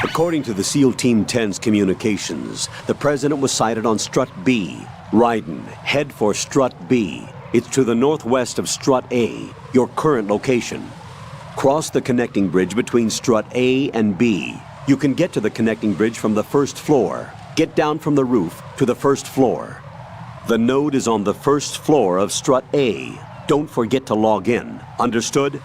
According to the SEAL Team 10's communications, the president was sighted on Strut B. Ryden, head for Strut B. It's to the northwest of Strut A, your current location. Cross the connecting bridge between Strut A and B. You can get to the connecting bridge from the first floor. Get down from the roof to the first floor. The node is on the first floor of Strut A. Don't forget to log in. Understood?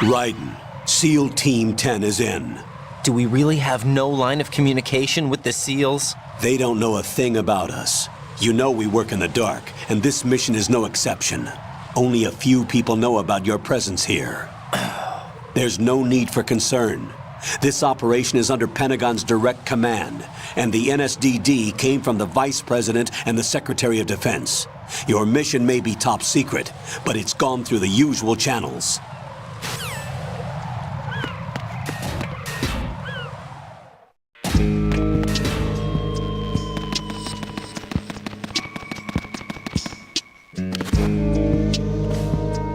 Ryden, SEAL Team 10 is in. Do we really have no line of communication with the SEALs? They don't know a thing about us. You know we work in the dark, and this mission is no exception. Only a few people know about your presence here. There's no need for concern. This operation is under Pentagon's direct command, and the NSDD came from the Vice President and the Secretary of Defense. Your mission may be top secret, but it's gone through the usual channels.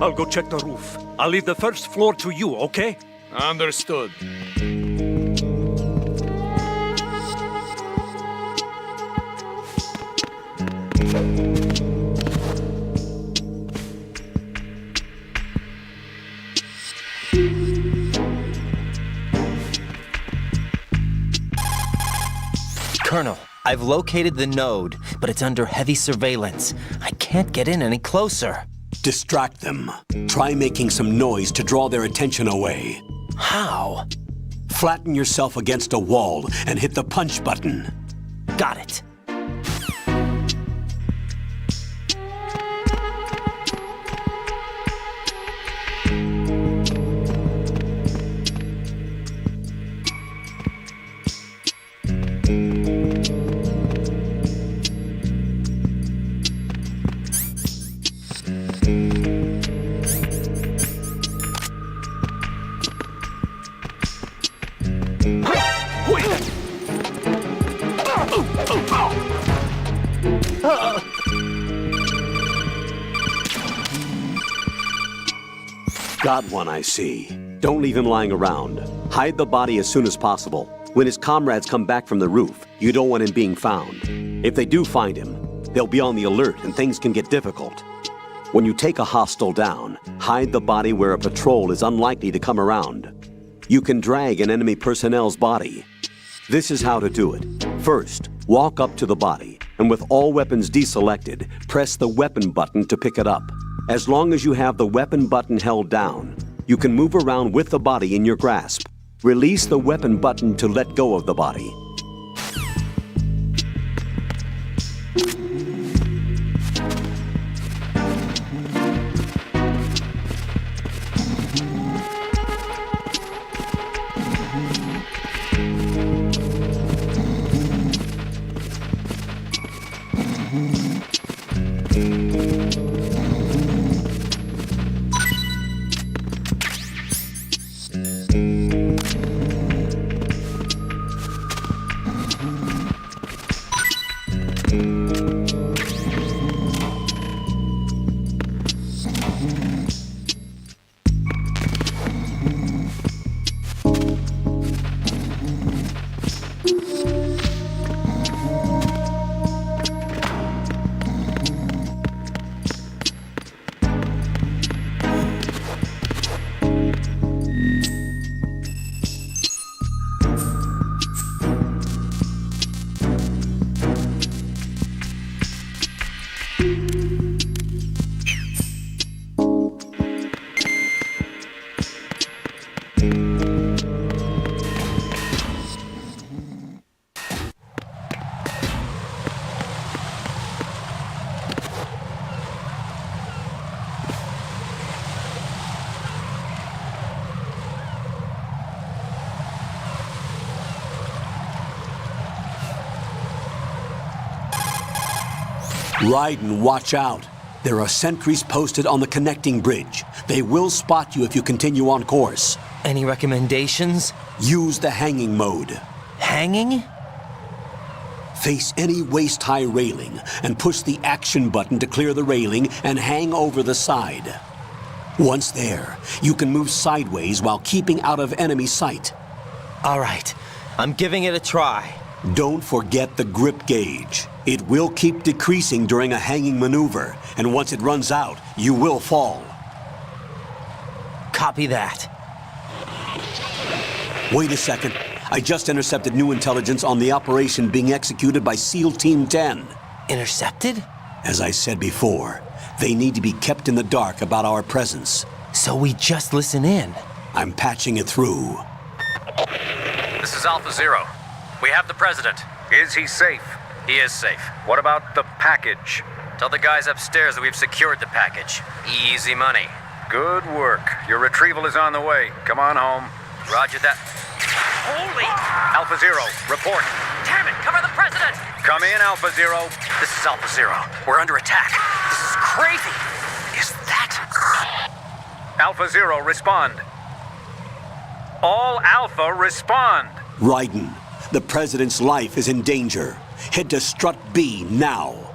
I'll go check the roof. I'll leave the first floor to you, okay? Understood. Colonel, I've located the node, but it's under heavy surveillance. I can't get in any closer. Distract them. Try making some noise to draw their attention away. How? Flatten yourself against a wall and hit the punch button. Got it. Got one, I see. Don't leave him lying around. Hide the body as soon as possible. When his comrades come back from the roof, you don't want him being found. If they do find him, they'll be on the alert and things can get difficult. When you take a hostile down, hide the body where a patrol is unlikely to come around. You can drag an enemy personnel's body. This is how to do it. First, walk up to the body, and with all weapons deselected, press the weapon button to pick it up. As long as you have the weapon button held down, you can move around with the body in your grasp. Release the weapon button to let go of the body. Ryden, watch out. There are sentries posted on the connecting bridge. They will spot you if you continue on course. Any recommendations? Use the hanging mode. Hanging? Face any waist-high railing and push the action button to clear the railing and hang over the side. Once there, you can move sideways while keeping out of enemy sight. All right, I'm giving it a try. Don't forget the grip gauge. It will keep decreasing during a hanging maneuver, and once it runs out, you will fall. Copy that. Wait a second. I just intercepted new intelligence on the operation being executed by SEAL Team 10. Intercepted? As I said before, they need to be kept in the dark about our presence. So we just listen in. I'm patching it through. This is Alpha Zero. We have the President. Is he safe? He is safe. What about the package? Tell the guys upstairs that we've secured the package. Easy money. Good work. Your retrieval is on the way. Come on home. Roger that. Holy! Alpha Zero, report. Damn it! Cover the President! Come in, Alpha Zero. This is Alpha Zero. We're under attack. This is crazy. Is that... Alpha Zero, respond. All Alpha, respond. Raiden, the President's life is in danger. Head to Strut B now.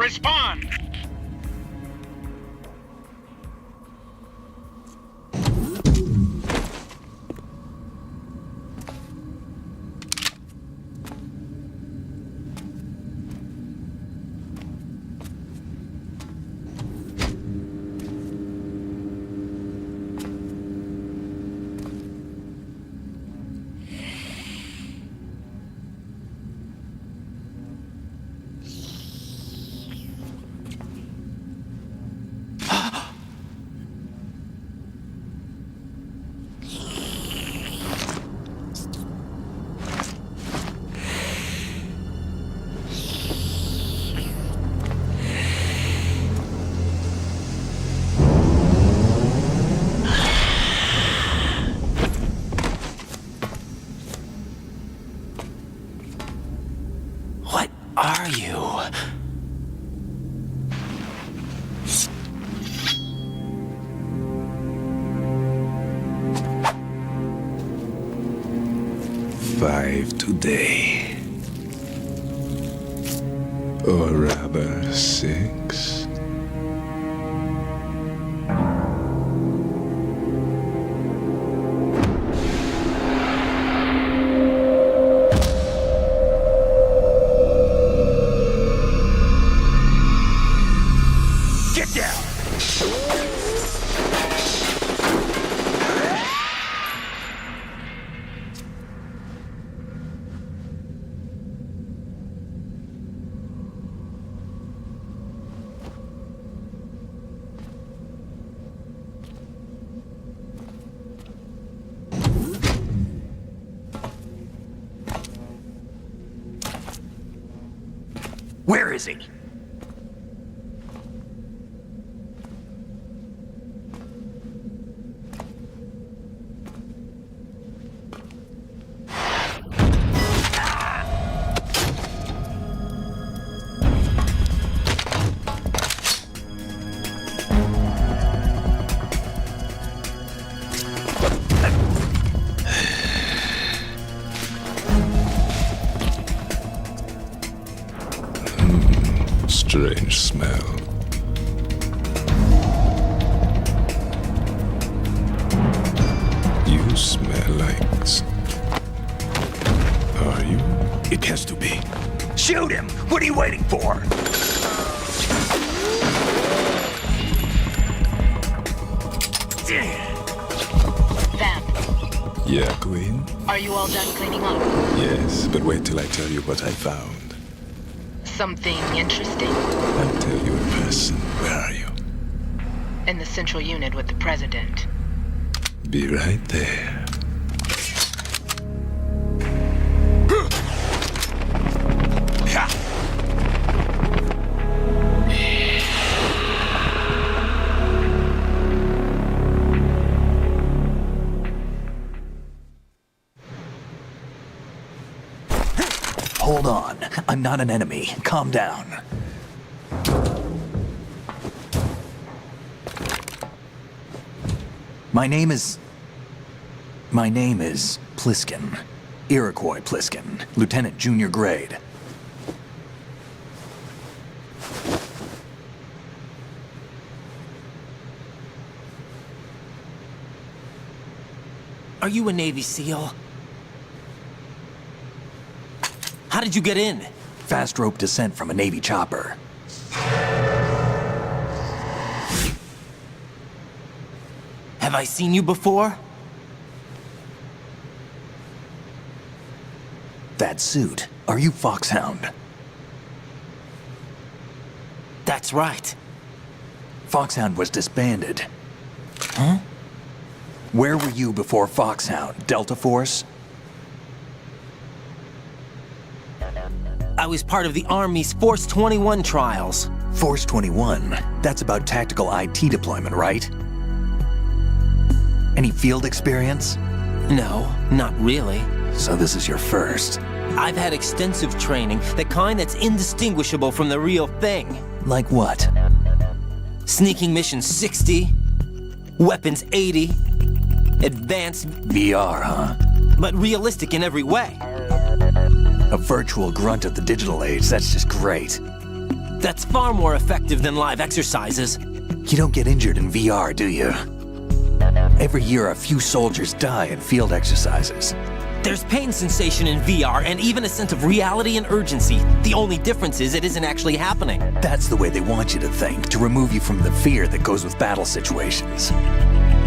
Respond! What are you? Five today. Or rather, 6. Get down! Where is he? Strange smell. You smell like... Are you? It has to be. Shoot him! What are you waiting for? Vamp, Yeah, Queen? are you all done cleaning up? Yes, but wait till I tell you what I found. Something interesting? I'll tell you in person. Where are you? In the central unit with the president. Be right there. Hold on. I'm not an enemy. Calm down. My name is Pliskin. Iroquois Pliskin. Lieutenant Junior Grade. Are you a Navy SEAL? How did you get in? Fast rope descent from a Navy chopper. Have I seen you before? That suit. Are you Foxhound? That's right. Foxhound was disbanded. Huh? Where were you before Foxhound? Delta Force? I was part of the Army's Force 21 trials. Force 21? That's about tactical IT deployment, right? Any field experience? No, not really. So this is your first. I've had extensive training, the kind that's indistinguishable from the real thing. Like what? Sneaking mission 60, weapons 80, advanced, VR, huh? but realistic in every way. A virtual grunt of the digital age, that's just great. That's far more effective than live exercises. You don't get injured in VR, do you? Every year, a few soldiers die in field exercises. There's pain sensation in VR and even a sense of reality and urgency. The only difference is it isn't actually happening. That's the way they want you to think, to remove you from the fear that goes with battle situations.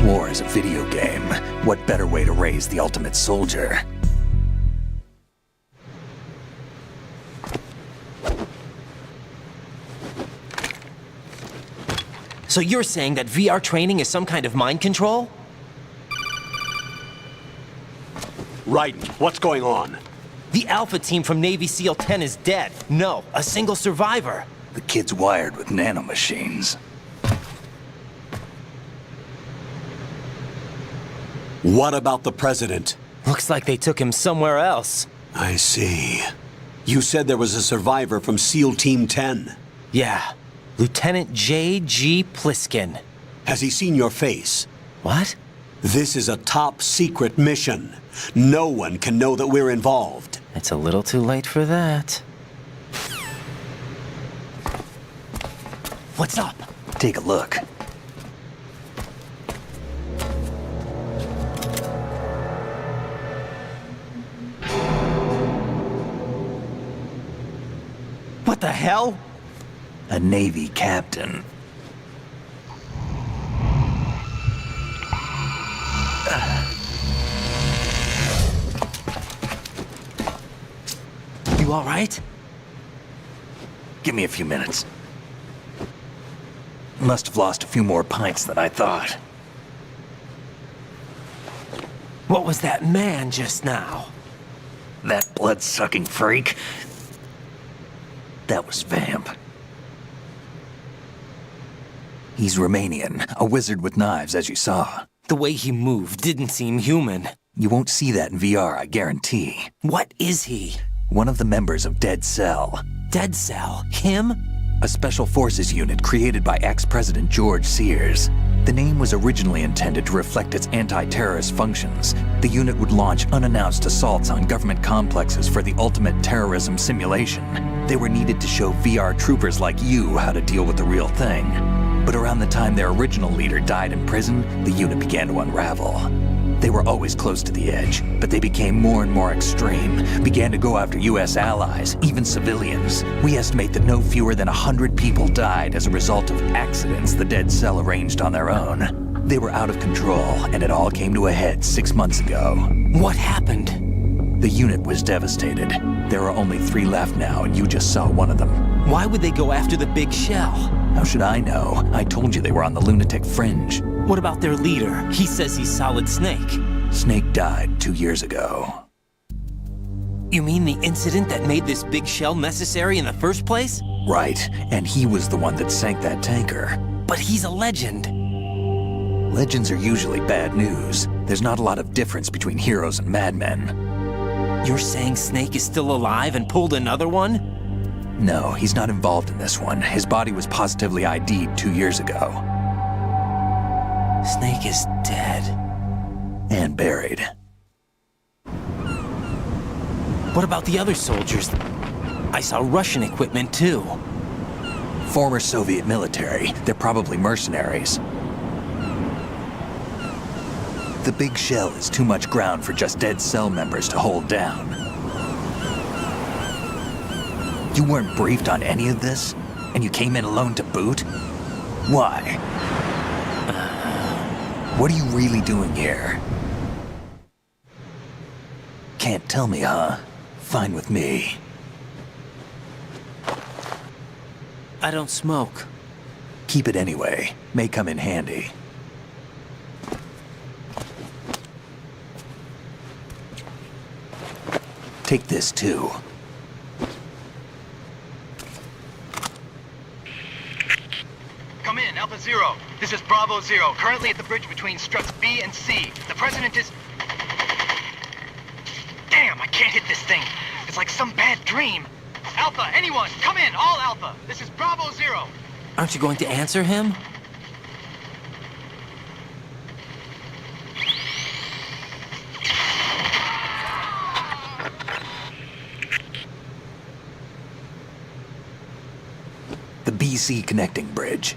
War is a video game. What better way to raise the ultimate soldier? So you're saying that VR training is some kind of mind control? Raiden, what's going on? The Alpha team from Navy SEAL 10 is dead. No, a single survivor. The kid's wired with nanomachines. What about the president? Looks like they took him somewhere else. I see. You said there was a survivor from SEAL Team 10. Yeah, Lieutenant J.G. Pliskin. Has he seen your face? What? This is a top secret mission. No one can know that we're involved. It's a little too late for that. What's up? Take a look. What the hell? A Navy captain. You all right? Give me a few minutes. Must have lost a few more pints than I thought. What was that man just now? That blood-sucking freak? That was Vamp. He's Romanian, a wizard with knives, as you saw. The way he moved didn't seem human. You won't see that in VR, I guarantee. What is he? One of the members of Dead Cell. Dead Cell? Him? A special forces unit created by ex-President George Sears. The name was originally intended to reflect its anti-terrorist functions. The unit would launch unannounced assaults on government complexes for the ultimate terrorism simulation. They were needed to show VR troopers like you how to deal with the real thing. But around the time their original leader died in prison, the unit began to unravel. They were always close to the edge, but they became more and more extreme, began to go after U.S. allies, even civilians. We estimate that no fewer than 100 people died as a result of accidents the Dead Cell arranged on their own. They were out of control, and it all came to a head 6 months ago. What happened? The unit was devastated. There are only 3 left now, and you just saw one of them. Why would they go after the big shell? How should I know? I told you they were on the lunatic fringe. What about their leader? He says he's Solid Snake. Snake died 2 years ago. You mean the incident that made this big shell necessary in the first place? Right, and he was the one that sank that tanker. But he's a legend. Legends are usually bad news. There's not a lot of difference between heroes and madmen. You're saying Snake is still alive and pulled another one? No, he's not involved in this one. His body was positively ID'd 2 years ago. Snake is dead. And buried. What about the other soldiers? I saw Russian equipment too. Former Soviet military. They're probably mercenaries. The big shell is too much ground for just Dead Cell members to hold down. You weren't briefed on any of this? And you came in alone to boot? Why? What are you really doing here? Can't tell me, huh? Fine with me. I don't smoke. Keep it anyway. May come in handy. Take this too. Come in, Alpha Zero. This is Bravo Zero, currently at the bridge between struts B and C. The President is... Damn, I can't hit this thing. It's like some bad dream. Alpha, anyone, come in, all Alpha. This is Bravo Zero. Aren't you going to answer him? BC connecting bridge.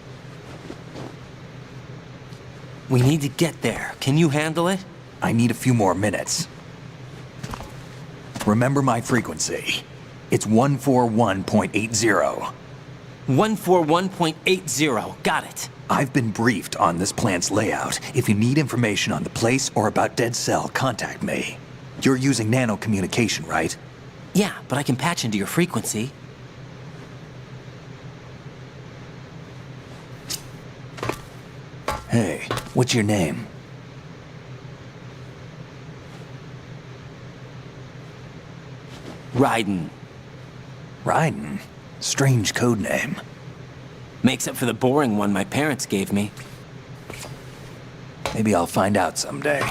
We need to get there. Can you handle it? I need a few more minutes. Remember my frequency. It's 141.80. 141.80. Got it. I've been briefed on this plant's layout. If you need information on the place or about Dead Cell, contact me. You're using nano communication, right? Yeah, but I can patch into your frequency. Hey, what's your name? Raiden. Raiden? Strange code name. Makes up for the boring one my parents gave me. Maybe I'll find out someday.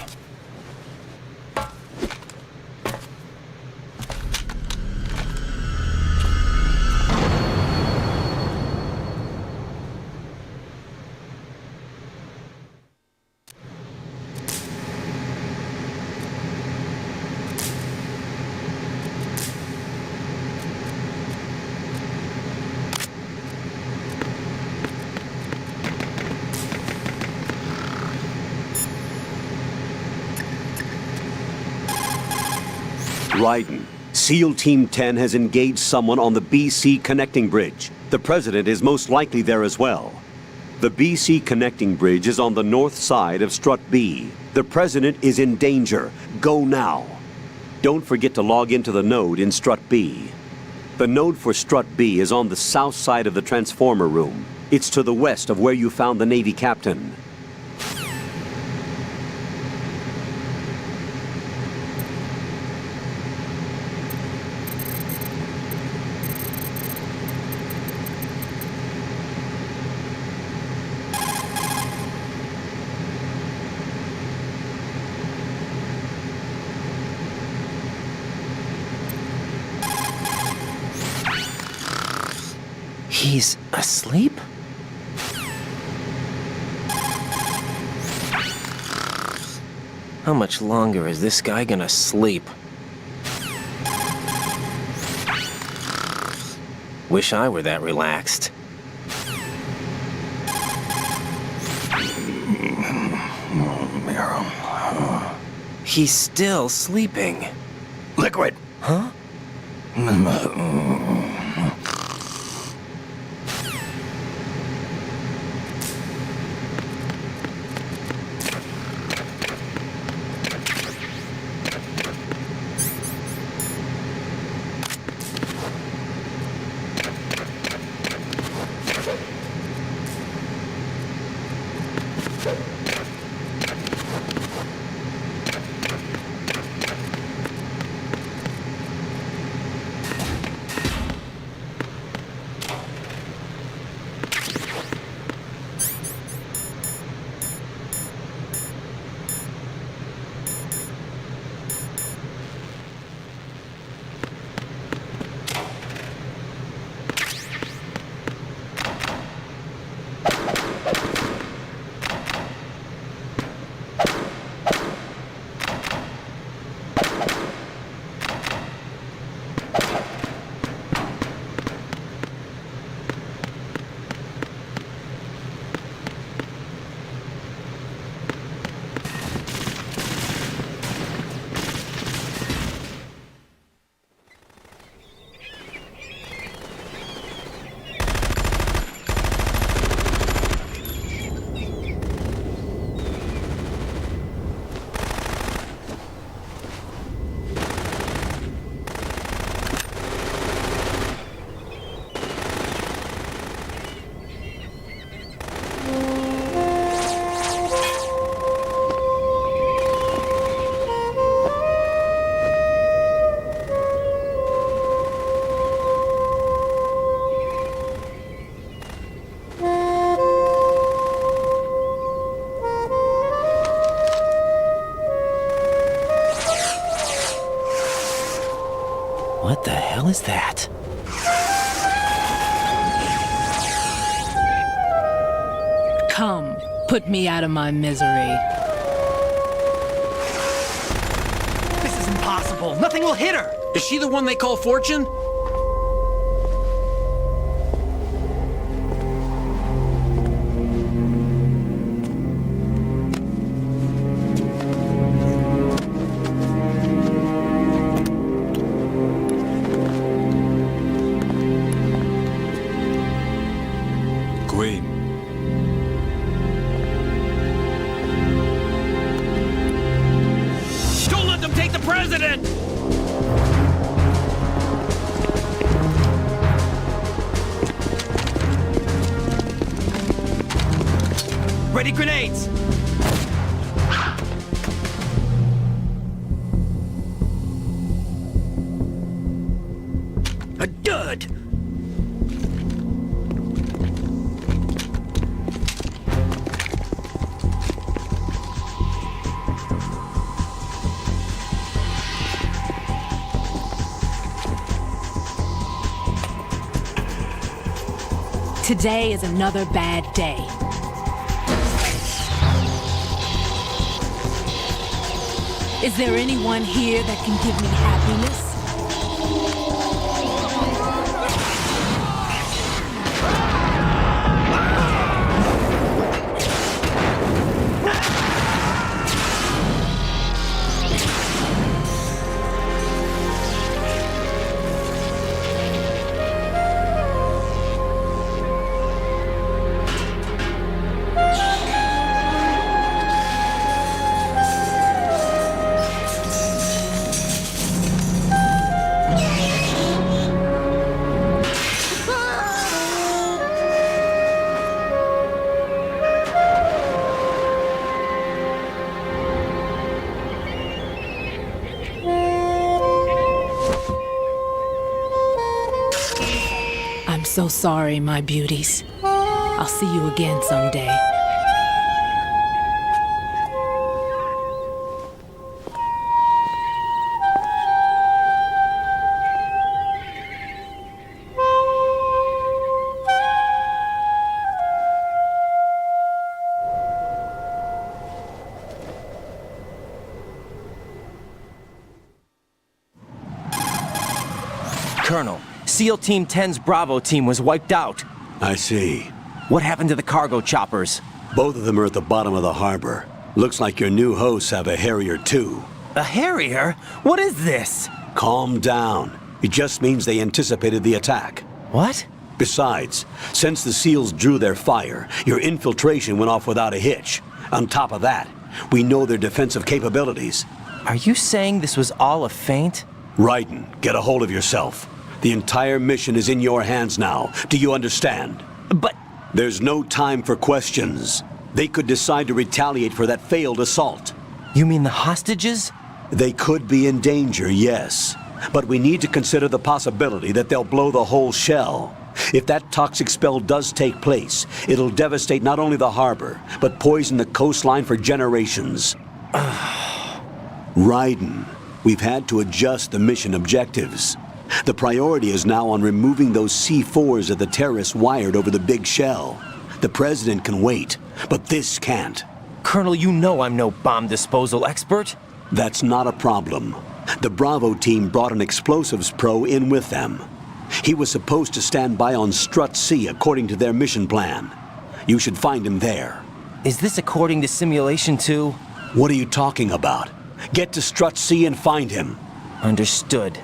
Raiden, SEAL Team 10 has engaged someone on the BC connecting bridge. The President is most likely there as well. The BC connecting bridge is on the north side of Strut B. The President is in danger. Go now. Don't forget to log into the node in Strut B. The node for Strut B is on the south side of the transformer room. It's to the west of where you found the Navy captain. He's asleep? How much longer is this guy gonna sleep? Wish I were that relaxed. He's still sleeping. Liquid! Huh? What the hell is that? Come, put me out of my misery. This is impossible. Nothing will hit her. Is she the one they call Fortune? Ready grenades! A dud! Today is another bad day. Is there anyone here that can give me happiness? I'm so sorry, my beauties. I'll see you again someday. Colonel, SEAL Team 10's Bravo team was wiped out. I see. What happened to the cargo choppers? Both of them are at the bottom of the harbor. Looks like your new hosts have a Harrier too. A Harrier? What is this? Calm down. It just means they anticipated the attack. What? Besides, since the SEALs drew their fire, your infiltration went off without a hitch. On top of that, we know their defensive capabilities. Are you saying this was all a feint? Raiden, get a hold of yourself. The entire mission is in your hands now. Do you understand? But... There's no time for questions. They could decide to retaliate for that failed assault. You mean the hostages? They could be in danger, yes. But we need to consider the possibility that they'll blow the whole shell. If that toxic spell does take place, it'll devastate not only the harbor, but poison the coastline for generations. Raiden, we've had to adjust the mission objectives. The priority is now on removing those C4s that the terrorists wired over the big shell. The President can wait, but this can't. Colonel, you know I'm no bomb disposal expert. That's not a problem. The Bravo team brought an explosives pro in with them. He was supposed to stand by on Strut C according to their mission plan. You should find him there. Is this according to simulation too? What are you talking about? Get to Strut C and find him. Understood.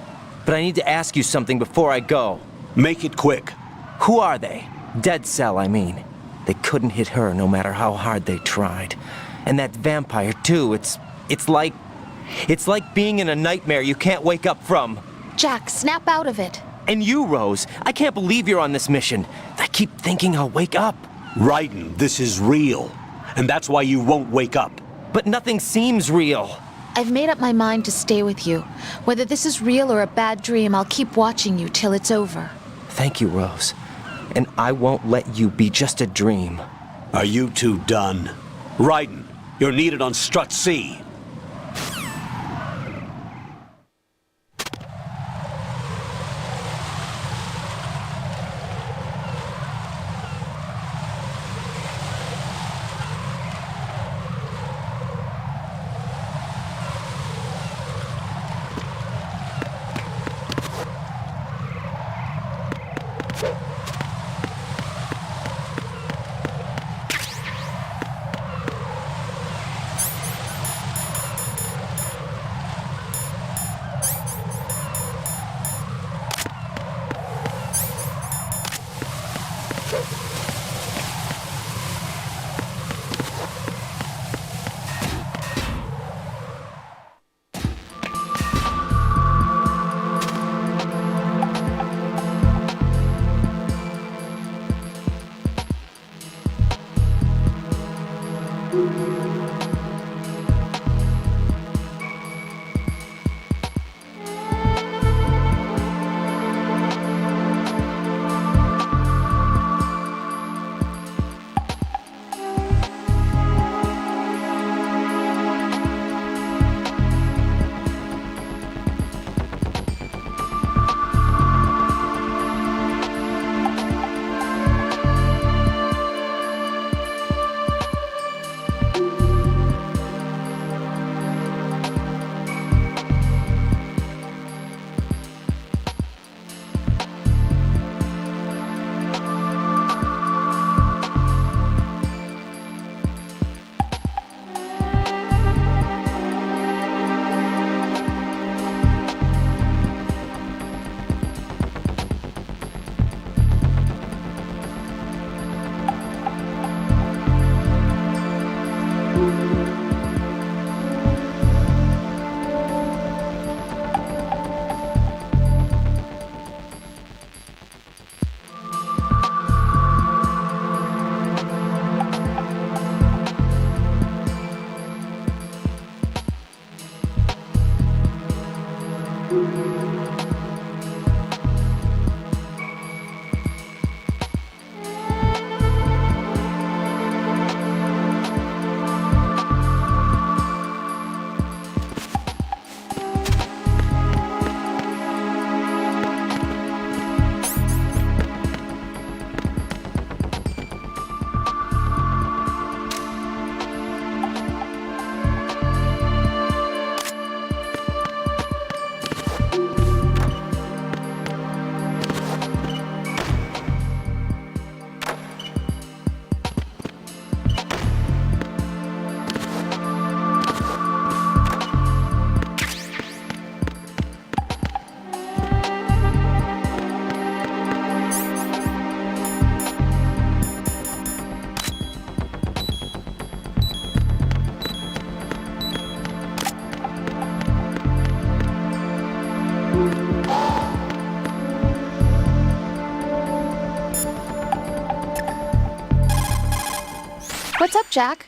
But I need to ask you something before I go. Make it quick. Who are they? Dead Cell, I mean. They couldn't hit her no matter how hard they tried. And that vampire too, it's like being in a nightmare you can't wake up from. Jack, snap out of it. And you, Rose, I can't believe you're on this mission. I keep thinking I'll wake up. Raiden, this is real. And that's why you won't wake up. But nothing seems real. I've made up my mind to stay with you. Whether this is real or a bad dream, I'll keep watching you till it's over. Thank you, Rose. And I won't let you be just a dream. Are you two done? Raiden, you're needed on Strut C. What's up, Jack?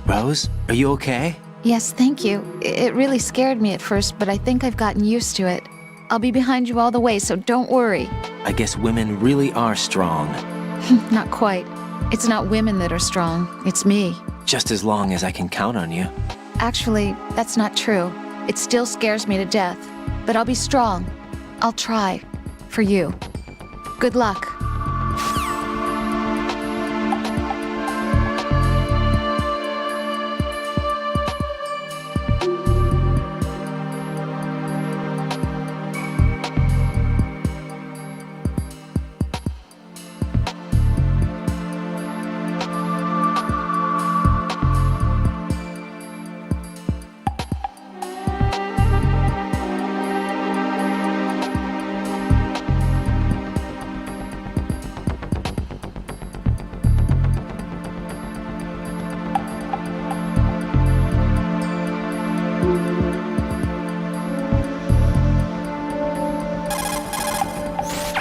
Rose, are you okay? Yes, thank you. It really scared me at first, but I think I've gotten used to it. I'll be behind you all the way, so don't worry. I guess women really are strong. Not quite. It's not women that are strong, it's me. Just as long as I can count on you. Actually, that's not true. It still scares me to death. But I'll be strong. I'll try. For you. Good luck.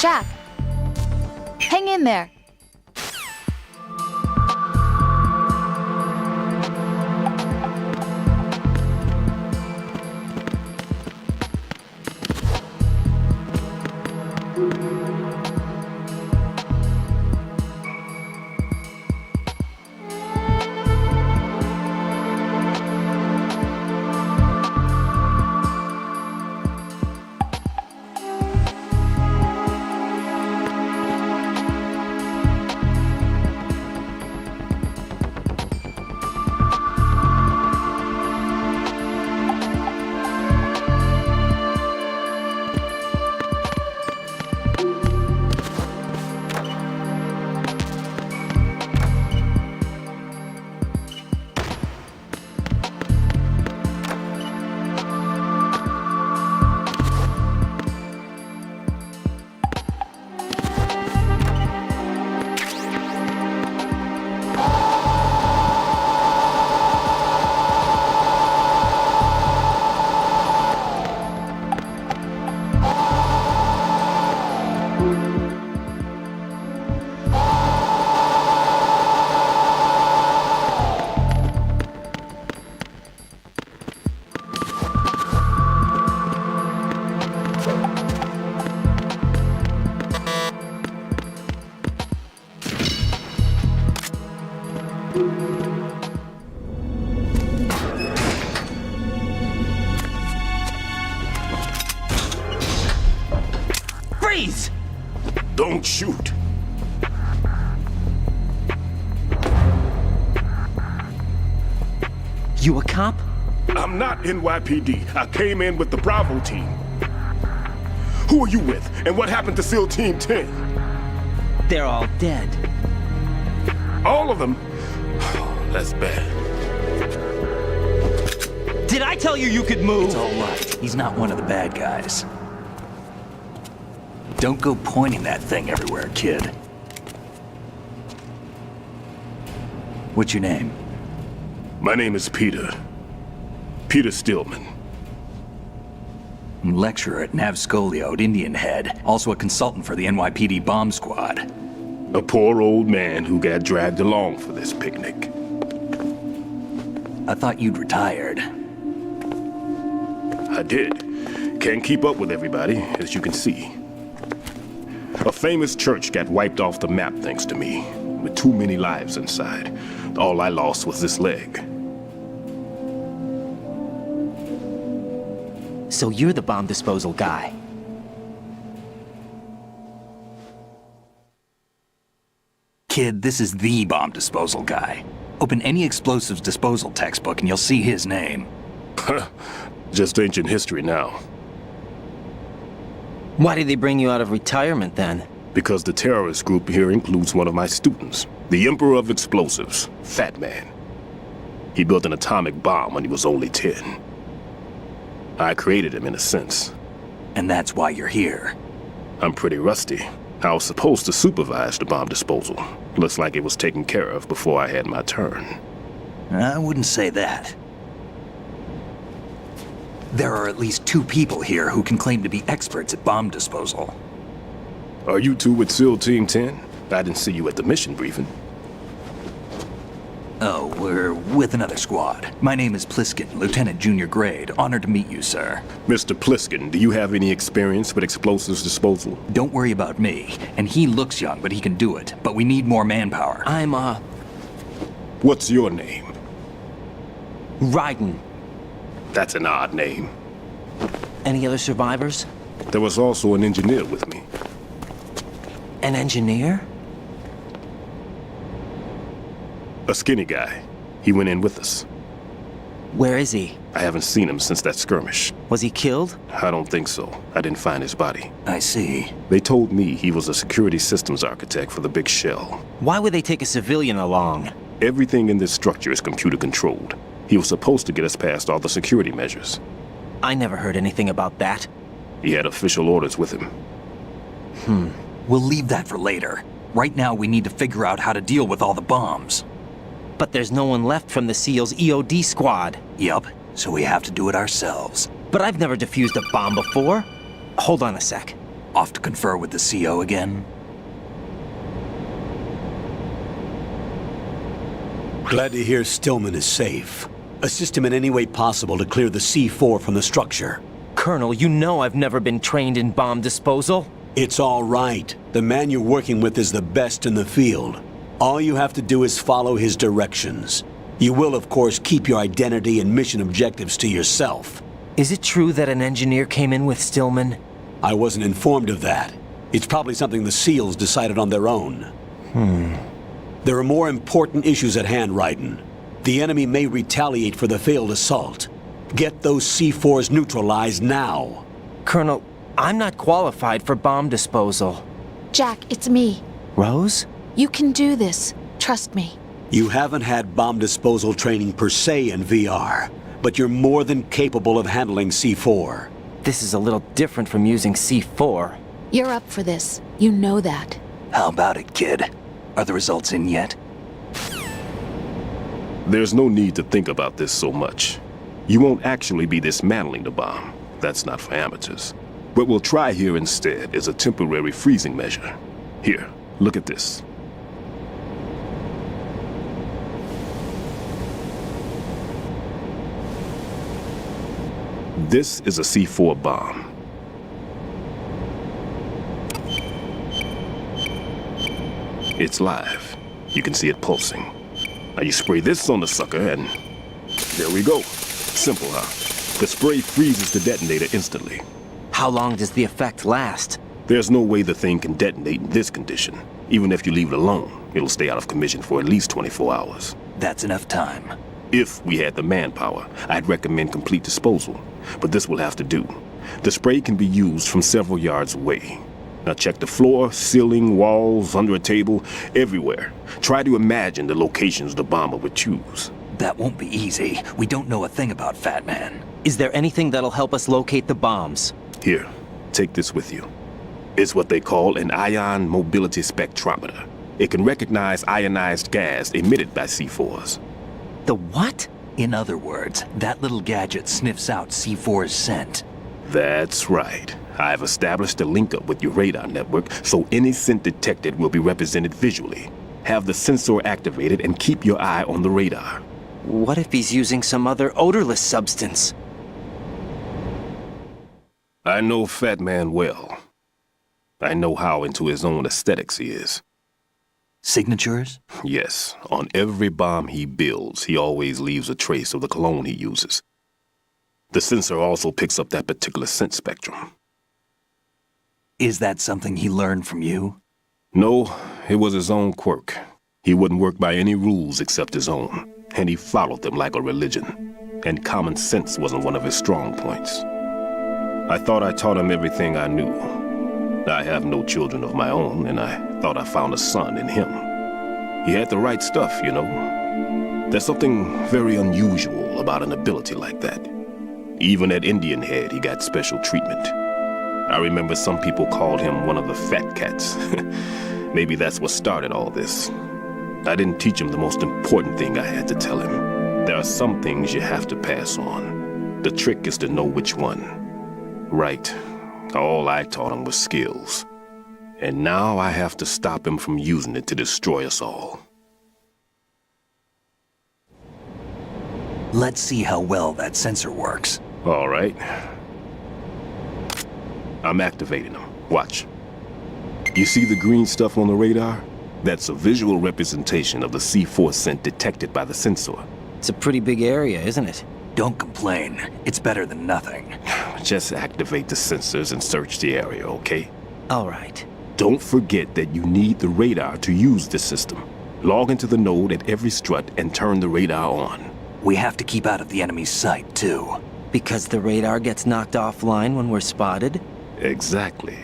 Jack! Hang in there! Freeze! Don't shoot. You a cop? I'm not NYPD. I came in with the Bravo team. Who are you with? And what happened to SEAL Team 10? They're all dead. All of them? That's bad. Did I tell you you could move? It's all right. He's not one of the bad guys. Don't go pointing that thing everywhere, kid. What's your name? My name is Peter. Peter Stillman. I'm lecturer at Nav Scolio at Indian Head, also a consultant for the NYPD bomb squad. A poor old man who got dragged along for this picnic. I thought you'd retired. I did. Can't keep up with everybody, as you can see. A famous church got wiped off the map thanks to me, with too many lives inside. All I lost was this leg. So you're the bomb disposal guy. Kid, this is the bomb disposal guy. Open any explosives disposal textbook and you'll see his name. Just ancient history now. Why did they bring you out of retirement then? Because the terrorist group here includes one of my students, the Emperor of Explosives, Fat Man. He built an atomic bomb when he was only 10. I created him in a sense. And that's why you're here. I'm pretty rusty. I was supposed to supervise the bomb disposal. Looks like it was taken care of before I had my turn. I wouldn't say that. There are at least 2 people here who can claim to be experts at bomb disposal. Are you two with SEAL Team 10? I didn't see you at the mission briefing. Oh, we're with another squad. My name is Pliskin, Lieutenant Junior Grade. Honored to meet you, sir. Mr. Pliskin, do you have any experience with explosives disposal? Don't worry about me. And he looks young, but he can do it. But we need more manpower. I'm, What's your name? Raiden. That's an odd name. Any other survivors? There was also an engineer with me. An engineer? A skinny guy. He went in with us. Where is he? I haven't seen him since that skirmish. Was he killed? I don't think so. I didn't find his body. I see. They told me he was a security systems architect for the big shell. Why would they take a civilian along? Everything in this structure is computer controlled. He was supposed to get us past all the security measures. I never heard anything about that. He had official orders with him. We'll leave that for later. Right now, we need to figure out how to deal with all the bombs. But there's no one left from the SEAL's EOD squad. Yup, so we have to do it ourselves. But I've never defused a bomb before. Hold on a sec. Off to confer with the CO again? Glad to hear Stillman is safe. Assist him in any way possible to clear the C4 from the structure. Colonel, you know I've never been trained in bomb disposal. It's all right. The man you're working with is the best in the field. All you have to do is follow his directions. You will, of course, keep your identity and mission objectives to yourself. Is it true that an engineer came in with Stillman? I wasn't informed of that. It's probably something the SEALs decided on their own. There are more important issues at hand, Raiden. The enemy may retaliate for the failed assault. Get those C4s neutralized now. Colonel, I'm not qualified for bomb disposal. Jack, it's me. Rose? You can do this. Trust me. You haven't had bomb disposal training per se in VR, but you're more than capable of handling C4. This is a little different from using C4. You're up for this. You know that. How about it, kid? Are the results in yet? There's no need to think about this so much. You won't actually be dismantling the bomb. That's not for amateurs. What we'll try here instead is a temporary freezing measure. Here, look at this. This is a C4 bomb. It's live. You can see it pulsing. Now you spray this on the sucker and there we go. Simple, huh? The spray freezes the detonator instantly. How long does the effect last? There's no way the thing can detonate in this condition. Even if you leave it alone, it'll stay out of commission for at least 24 hours. That's enough time. If we had the manpower, I'd recommend complete disposal. But this will have to do. The spray can be used from several yards away. Now check the floor, ceiling, walls, under a table, everywhere. Try to imagine the locations the bomber would choose. That won't be easy. We don't know a thing about Fat Man. Is there anything that'll help us locate the bombs? Here, take this with you. It's what they call an ion mobility spectrometer. It can recognize ionized gas emitted by C4s. The what? In other words, that little gadget sniffs out C4's scent. That's right. I've established a link up with your radar network, so any scent detected will be represented visually. Have the sensor activated and keep your eye on the radar. What if he's using some other odorless substance? I know Fat Man well. I know how into his own aesthetics he is. Signatures? Yes, on every bomb he builds, he always leaves a trace of the cologne he uses. The sensor also picks up that particular scent spectrum. Is that something he learned from you? No, it was his own quirk. He wouldn't work by any rules except his own, and he followed them like a religion. And common sense wasn't one of his strong points. I thought I taught him everything I knew. I have no children of my own, and I thought I found a son in him. He had the right stuff, you know. There's something very unusual about an ability like that. Even at Indian Head, he got special treatment. I remember some people called him one of the fat cats. Maybe that's what started all this. I didn't teach him the most important thing I had to tell him. There are some things you have to pass on. The trick is to know which one. Right. All I taught him was skills. And now I have to stop him from using it to destroy us all. Let's see how well that sensor works. All right. I'm activating them. Watch. You see the green stuff on the radar? That's a visual representation of the C4 scent detected by the sensor. It's a pretty big area, isn't it? Don't complain. It's better than nothing. Just activate the sensors and search the area, okay? All right. Don't forget that you need the radar to use this system. Log into the node at every strut and turn the radar on. We have to keep out of the enemy's sight, too. Because the radar gets knocked offline when we're spotted? Exactly.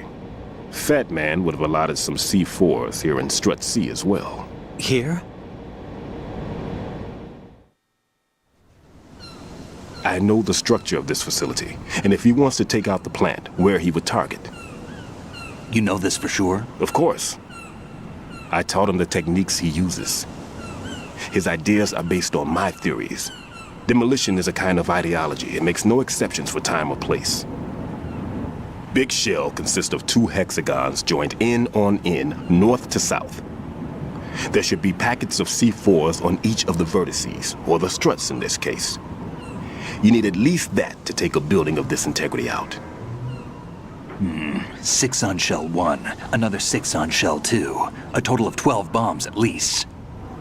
Fat Man would have allotted some C4s here in Strut C as well. Here? I know the structure of this facility, and if he wants to take out the plant, where he would target. You know this for sure? Of course. I taught him the techniques he uses. His ideas are based on my theories. Demolition is a kind of ideology. It makes no exceptions for time or place. Big shell consists of 2 hexagons joined end on end, north to south. There should be packets of C4s on each of the vertices, or the struts in this case. You need at least that to take a building of this integrity out. 6 on shell 1, another 6 on shell 2. A total of 12 bombs at least.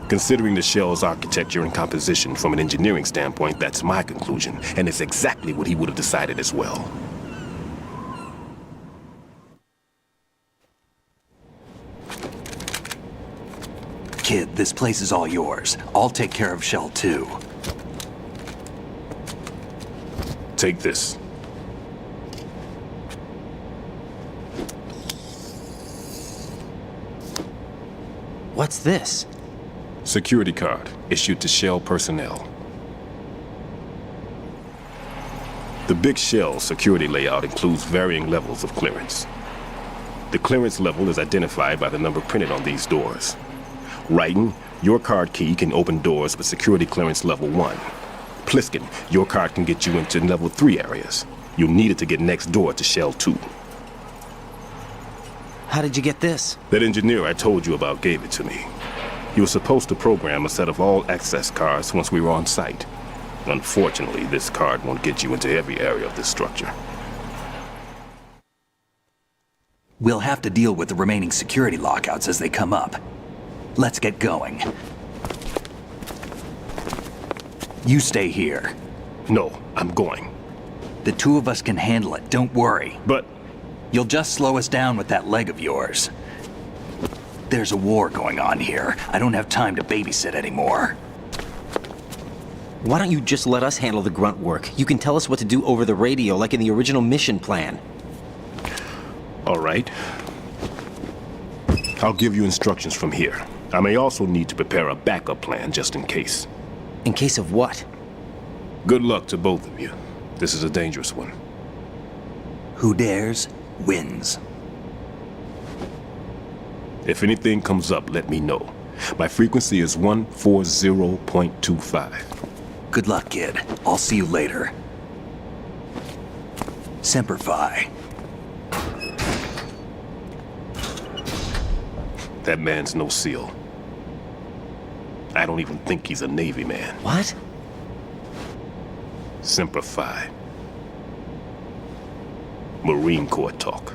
Considering the shell's architecture and composition from an engineering standpoint, that's my conclusion, and it's exactly what he would have decided as well. Kid, this place is all yours. I'll take care of shell 2. Take this. What's this? Security card issued to Shell personnel. The Big Shell security layout includes varying levels of clearance. The clearance level is identified by the number printed on these doors. Writing, your card key can open doors with security clearance level 1. Pliskin, your card can get you into level 3 areas. You'll need it to get next door to Shell 2. How did you get this? That engineer I told you about gave it to me. He was supposed to program a set of all access cards once we were on site. Unfortunately, this card won't get you into every area of this structure. We'll have to deal with the remaining security lockouts as they come up. Let's get going. You stay here. No, I'm going. The 2 of us can handle it, don't worry. But you'll just slow us down with that leg of yours. There's a war going on here. I don't have time to babysit anymore. Why don't you just let us handle the grunt work? You can tell us what to do over the radio like in the original mission plan. all right. I'll give you instructions from here. I may also need to prepare a backup plan just in case. In case of what? Good luck to both of you. This is a dangerous one. Who dares, wins. If anything comes up, let me know. My frequency is 140.25. Good luck, kid. I'll see you later. Semper Fi. That man's no SEAL. I don't even think he's a Navy man. What? Semper Fi. Marine Corps talk.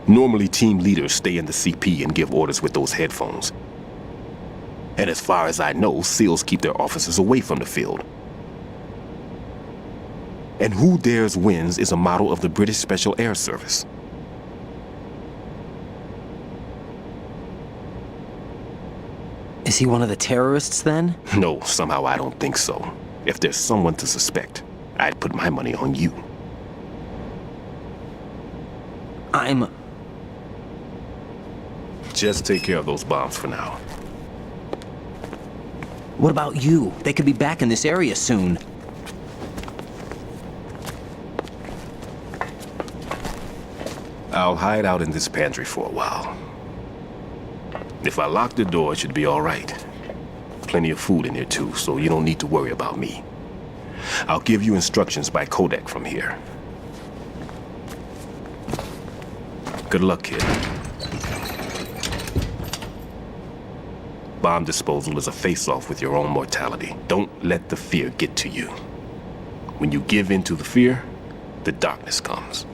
Normally, team leaders stay in the CP and give orders with those headphones. And as far as I know, SEALs keep their officers away from the field. And who dares wins is a motto of the British Special Air Service. Is he one of the terrorists then? No, somehow I don't think so. If there's someone to suspect, I'd put my money on you. Just take care of those bombs for now. What about you? They could be back in this area soon. I'll hide out in this pantry for a while. If I lock the door, it should be all right. Plenty of food in here too, so you don't need to worry about me. I'll give you instructions by codec from here. Good luck, kid. Bomb disposal is a face-off with your own mortality. Don't let the fear get to you. When you give in to the fear, the darkness comes.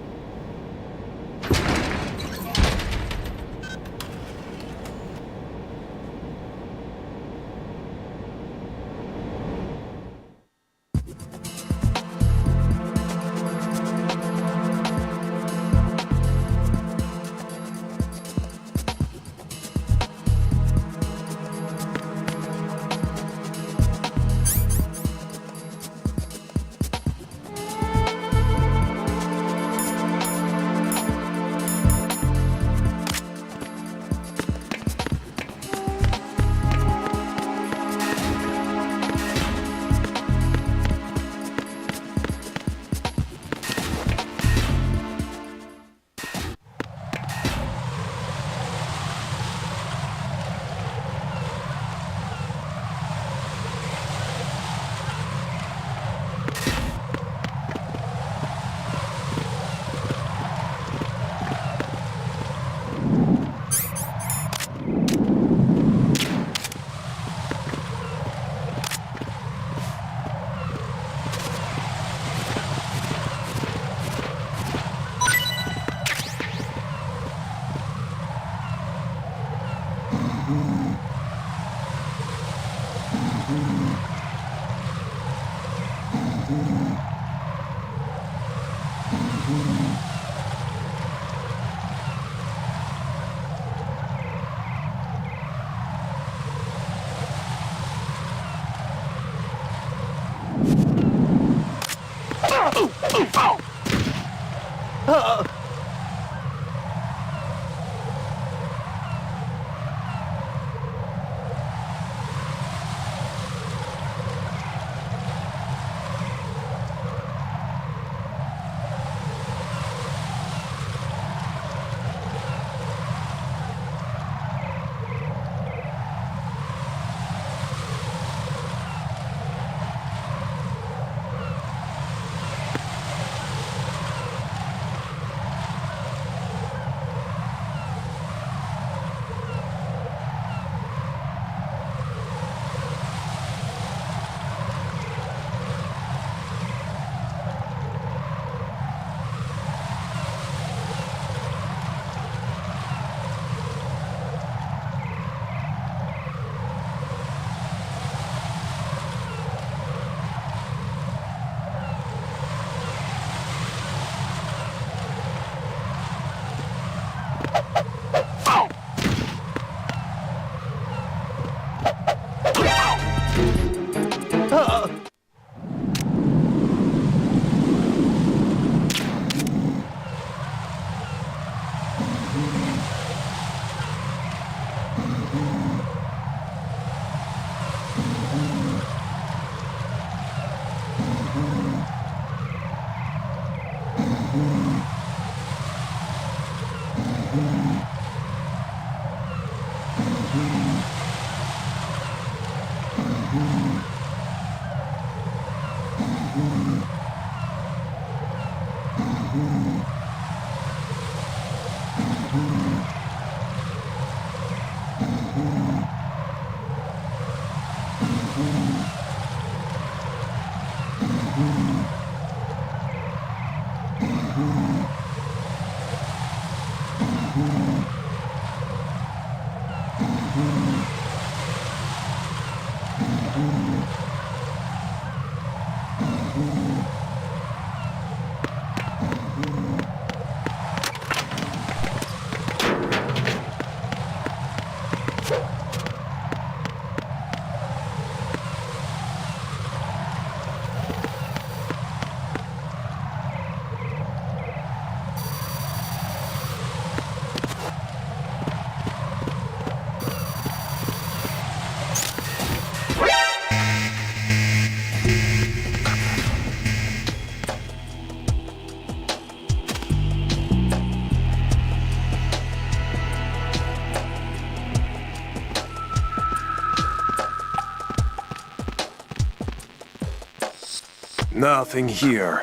Nothing here.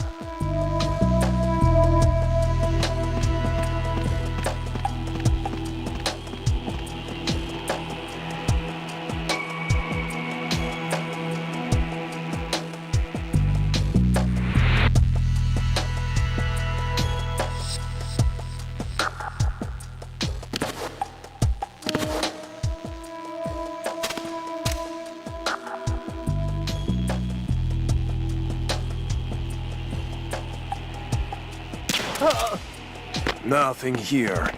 Nothing here.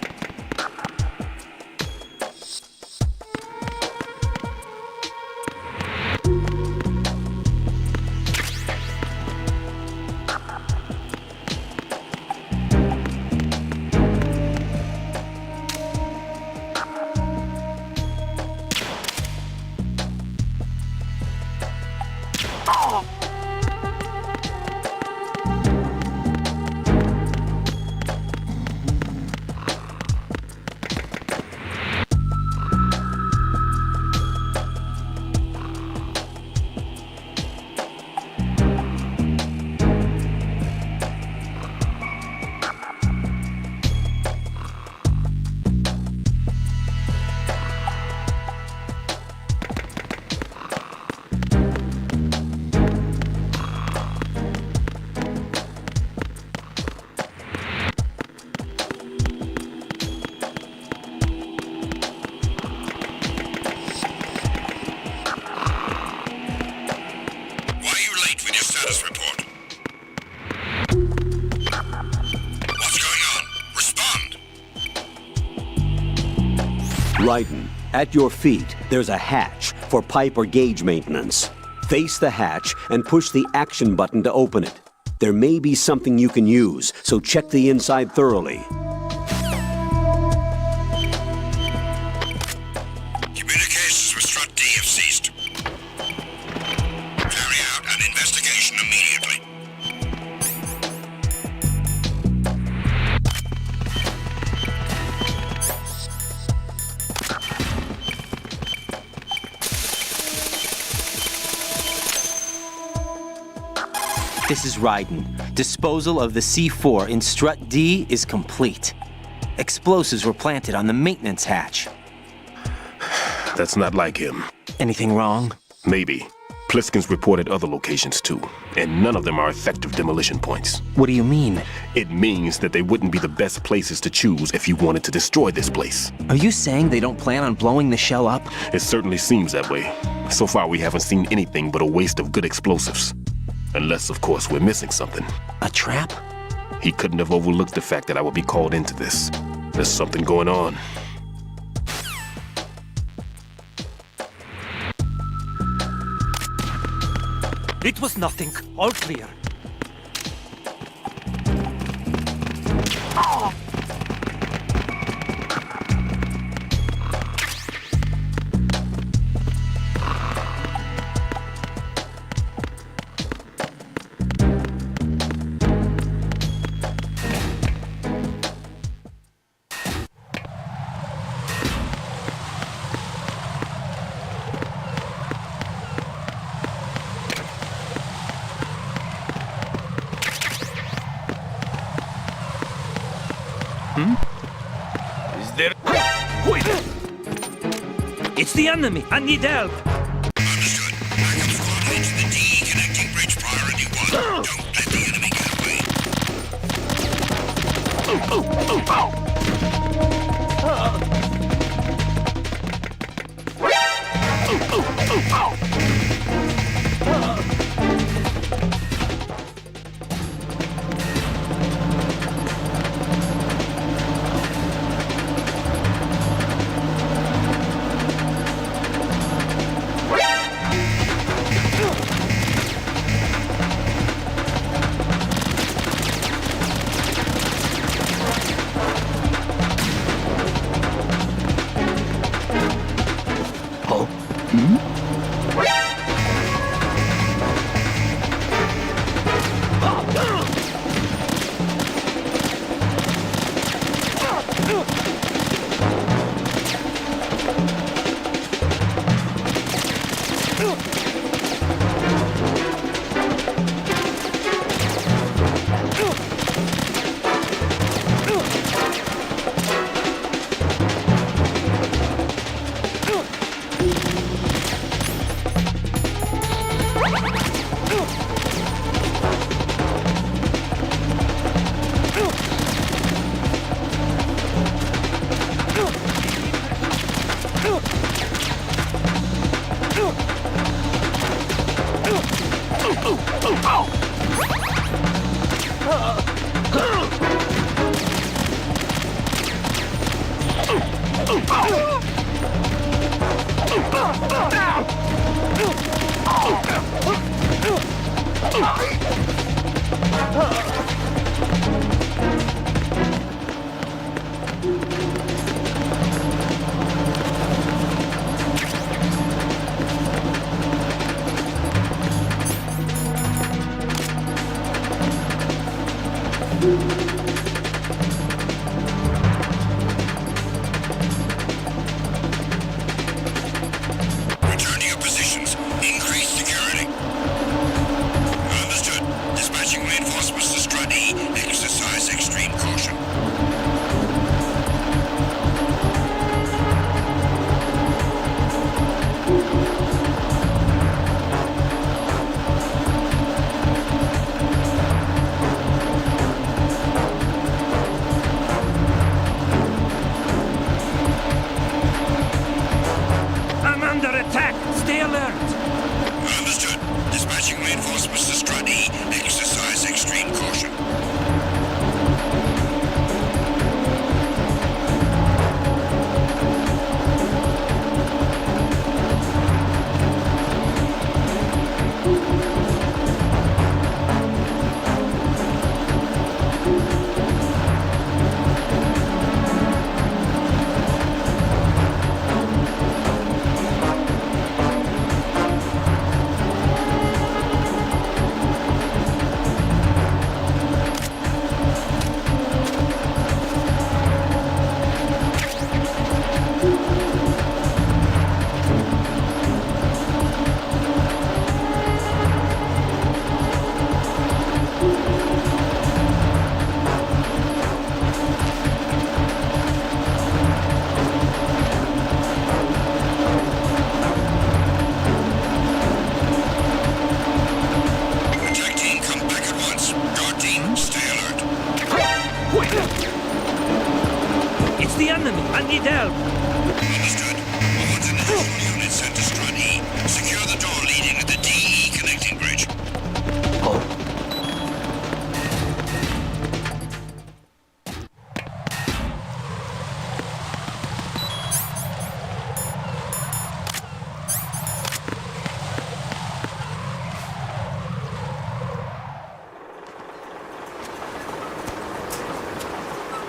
Raiden, at your feet, there's a hatch for pipe or gauge maintenance. Face the hatch and push the action button to open it. There may be something you can use, so check the inside thoroughly. Communications with Strut D have ceased. Carry out an investigation immediately. This is Raiden. Disposal of the C4 in Strut D is complete. Explosives were planted on the maintenance hatch. That's not like him. Anything wrong? Maybe. Pliskin's reported other locations too, and none of them are effective demolition points. What do you mean? It means that they wouldn't be the best places to choose if you wanted to destroy this place. Are you saying they don't plan on blowing the shell up? It certainly seems that way. So far we haven't seen anything but a waste of good explosives. Unless, of course, we're missing something. A trap? He couldn't have overlooked the fact that I would be called into this. There's something going on. It was nothing. All clear. Is there... Wait! It's the enemy. I need help. Understood. Backup squad head to the D connecting bridge priority 1. Don't let the enemy get away. Return to your positions. Increase security. Understood. Dispatching reinforcements to Strut E. Exercise extreme caution. I'm under attack. Stay alert. Understood. Dispatching reinforcements to Strut E. Exercise extreme caution. Attack team, come back at once. Guard team, stay alert. It's the enemy. I need help. Understood. I want an additional unit sent to Strut E. Secure the door leading to the DE connecting bridge.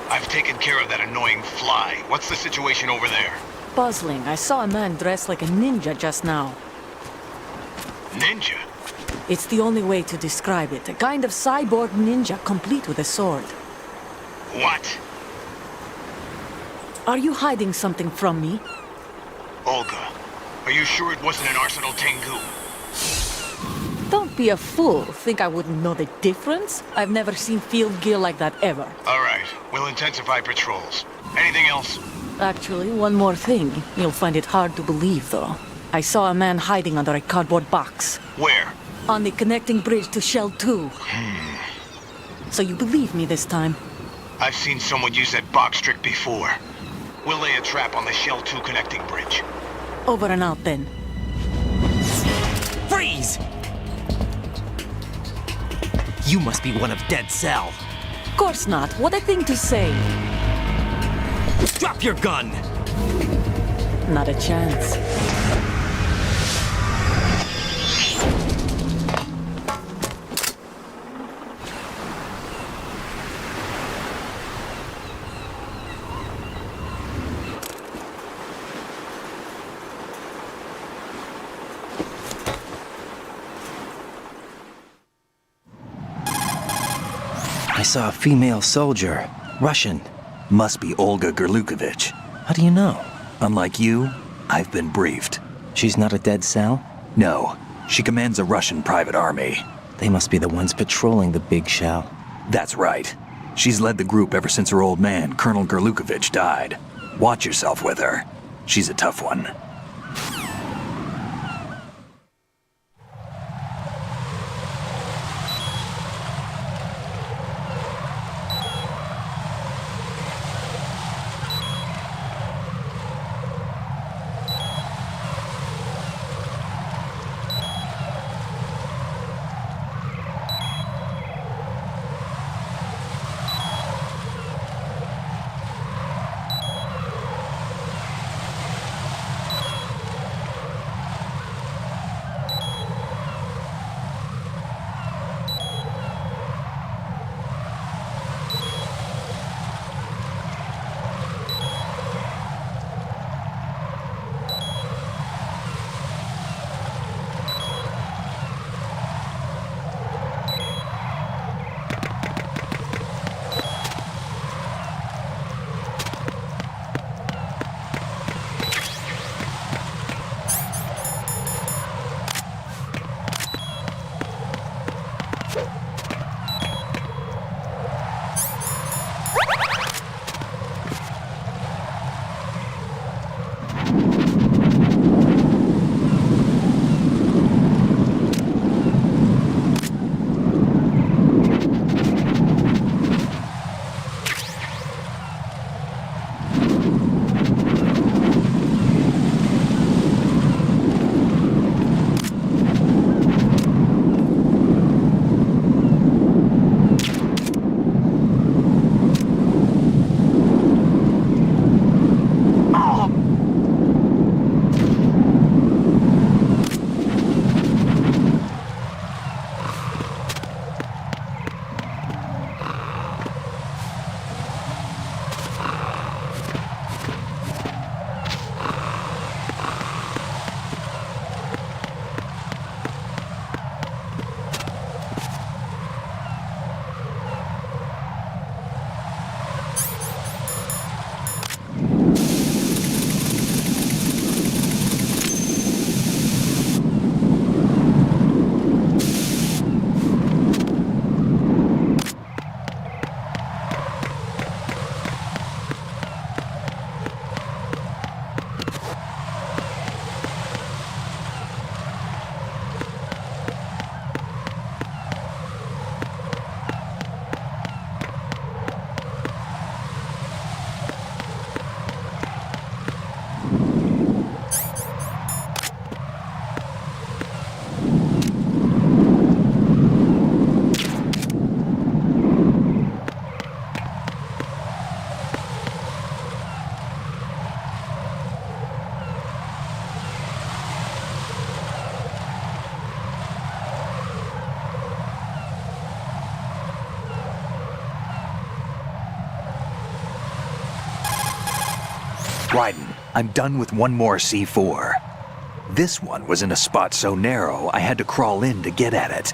I've taken care of that annoying fly. What's the situation over there? Puzzling. I saw a man dressed like a ninja just now. Ninja? It's the only way to describe it. A kind of cyborg ninja, complete with a sword. What? Are you hiding something from me? Olga, are you sure it wasn't an Arsenal Tengu? Don't be a fool. Think I wouldn't know the difference? I've never seen field gear like that ever. All right, we'll intensify patrols. Anything else? Actually, one more thing. You'll find it hard to believe, though. I saw a man hiding under a cardboard box. Where? On the connecting bridge to Shell 2. So you believe me this time? I've seen someone use that box trick before. We'll lay a trap on the Shell 2 connecting bridge. Over and out, then. Freeze! You must be one of Dead Cell. Of course not. What a thing to say. Drop your gun! Not a chance. I saw a female soldier. Russian. Must be Olga Gerlukovich. How do you know? Unlike you, I've been briefed. She's not a Dead Cell? No. She commands a Russian private army. They must be the ones patrolling the big shell. That's right. She's led the group ever since her old man, Colonel Gerlukovich, died. Watch yourself with her. She's a tough one. Raiden, I'm done with one more C4. This one was in a spot so narrow, I had to crawl in to get at it.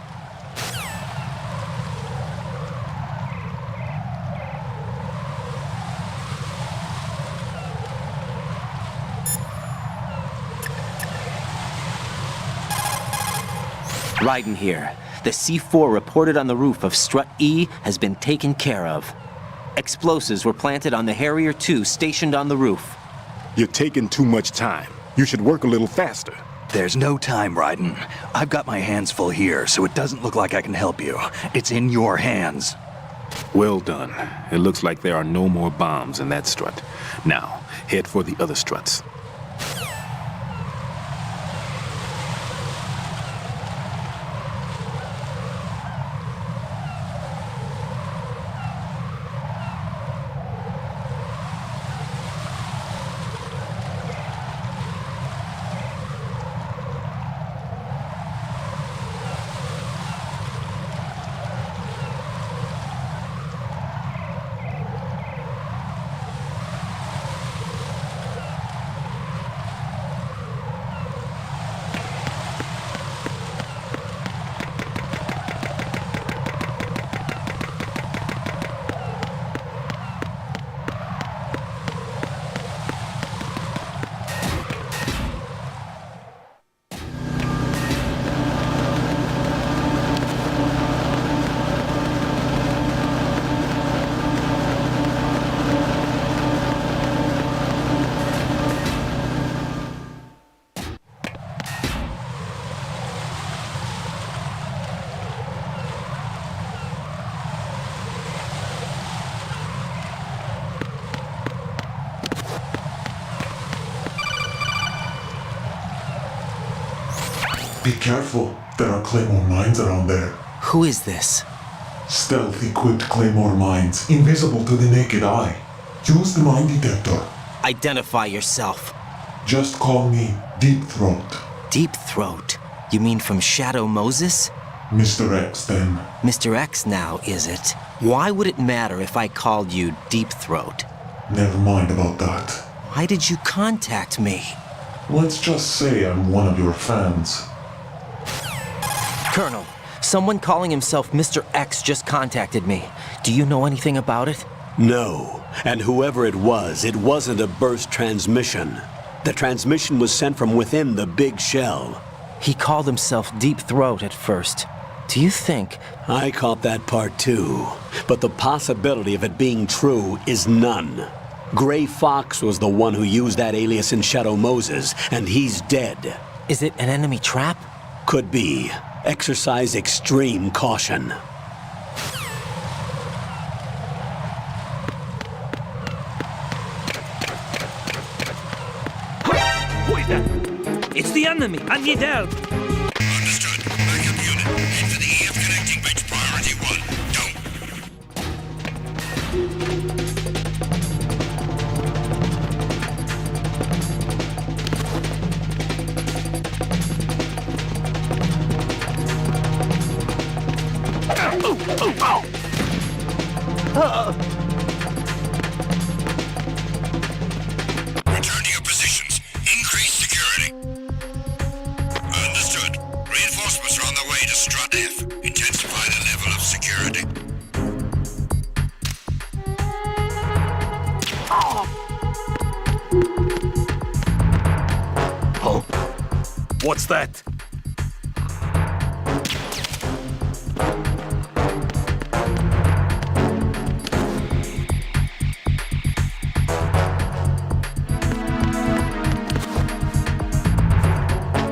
Raiden here. The C4 reported on the roof of Strut E has been taken care of. Explosives were planted on the Harrier 2 stationed on the roof. You're taking too much time. You should work a little faster. There's no time, Raiden. I've got my hands full here, so it doesn't look like I can help you. It's in your hands. Well done. It looks like there are no more bombs in that strut. Now, head for the other struts. Be careful, there are Claymore mines around there. Who is this? Stealth-equipped Claymore mines, invisible to the naked eye. Use the mine detector. Identify yourself. Just call me Deep Throat. Deep Throat? You mean from Shadow Moses? Mr. X, then. Mr. X now, is it? Why would it matter if I called you Deep Throat? Never mind about that. Why did you contact me? Let's just say I'm one of your fans. Colonel, someone calling himself Mr. X just contacted me. Do you know anything about it? No. And whoever it wasn't a burst transmission. The transmission was sent from within the big shell. He called himself Deep Throat at first. Do you think... I caught that part too. But the possibility of it being true is none. Gray Fox was the one who used that alias in Shadow Moses, and he's dead. Is it an enemy trap? Could be. Exercise extreme caution. Who is that? It's the enemy. I need help. Understood. Backup unit. Head for the EF connecting bridge. Priority 1. Return to your positions. Increase security. Understood. Reinforcements are on the way to Strut F. Intensify the level of security. Oh. What's that?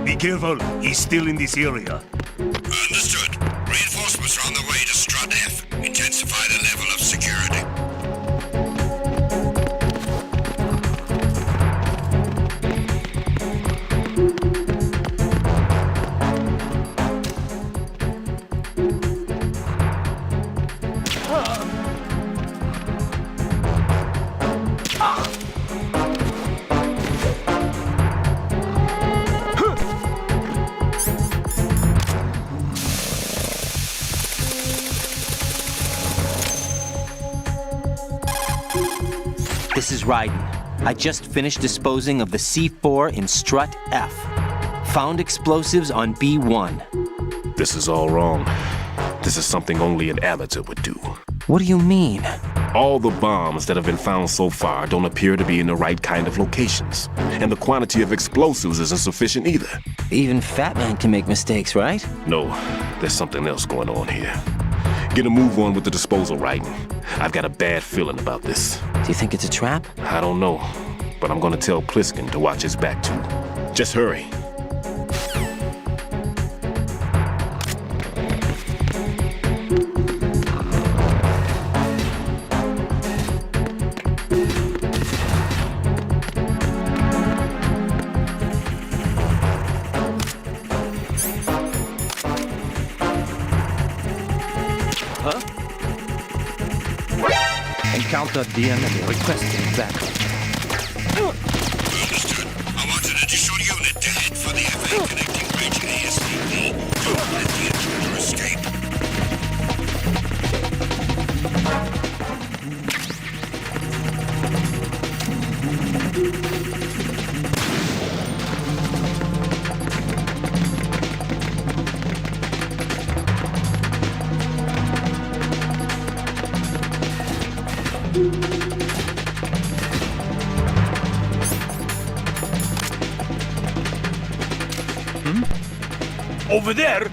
Be careful, he's still in this area. Understood. Reinforcements are on the way to Strut F. Intensify the level of security. This is Raiden. I just finished disposing of the C4 in strut F. Found explosives on B1. This is all wrong. This is something only an amateur would do. What do you mean? All the bombs that have been found so far don't appear to be in the right kind of locations. And the quantity of explosives isn't sufficient either. Even Fat Man can make mistakes, right? No, there's something else going on here. Get a move on with the disposal, right? I've got a bad feeling about this. Do you think it's a trap? I don't know, but I'm gonna tell Pliskin to watch his back too. Just hurry. Encounter the enemy requesting backup. Understood. I want an additional unit to head for the FA connecting bridge ASAP. Don't let the intruder escape. Over there!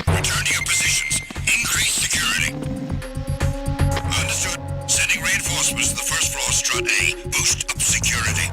Return to your positions. Increase security. Understood. Sending reinforcements to the first floor strut A. Boost up security.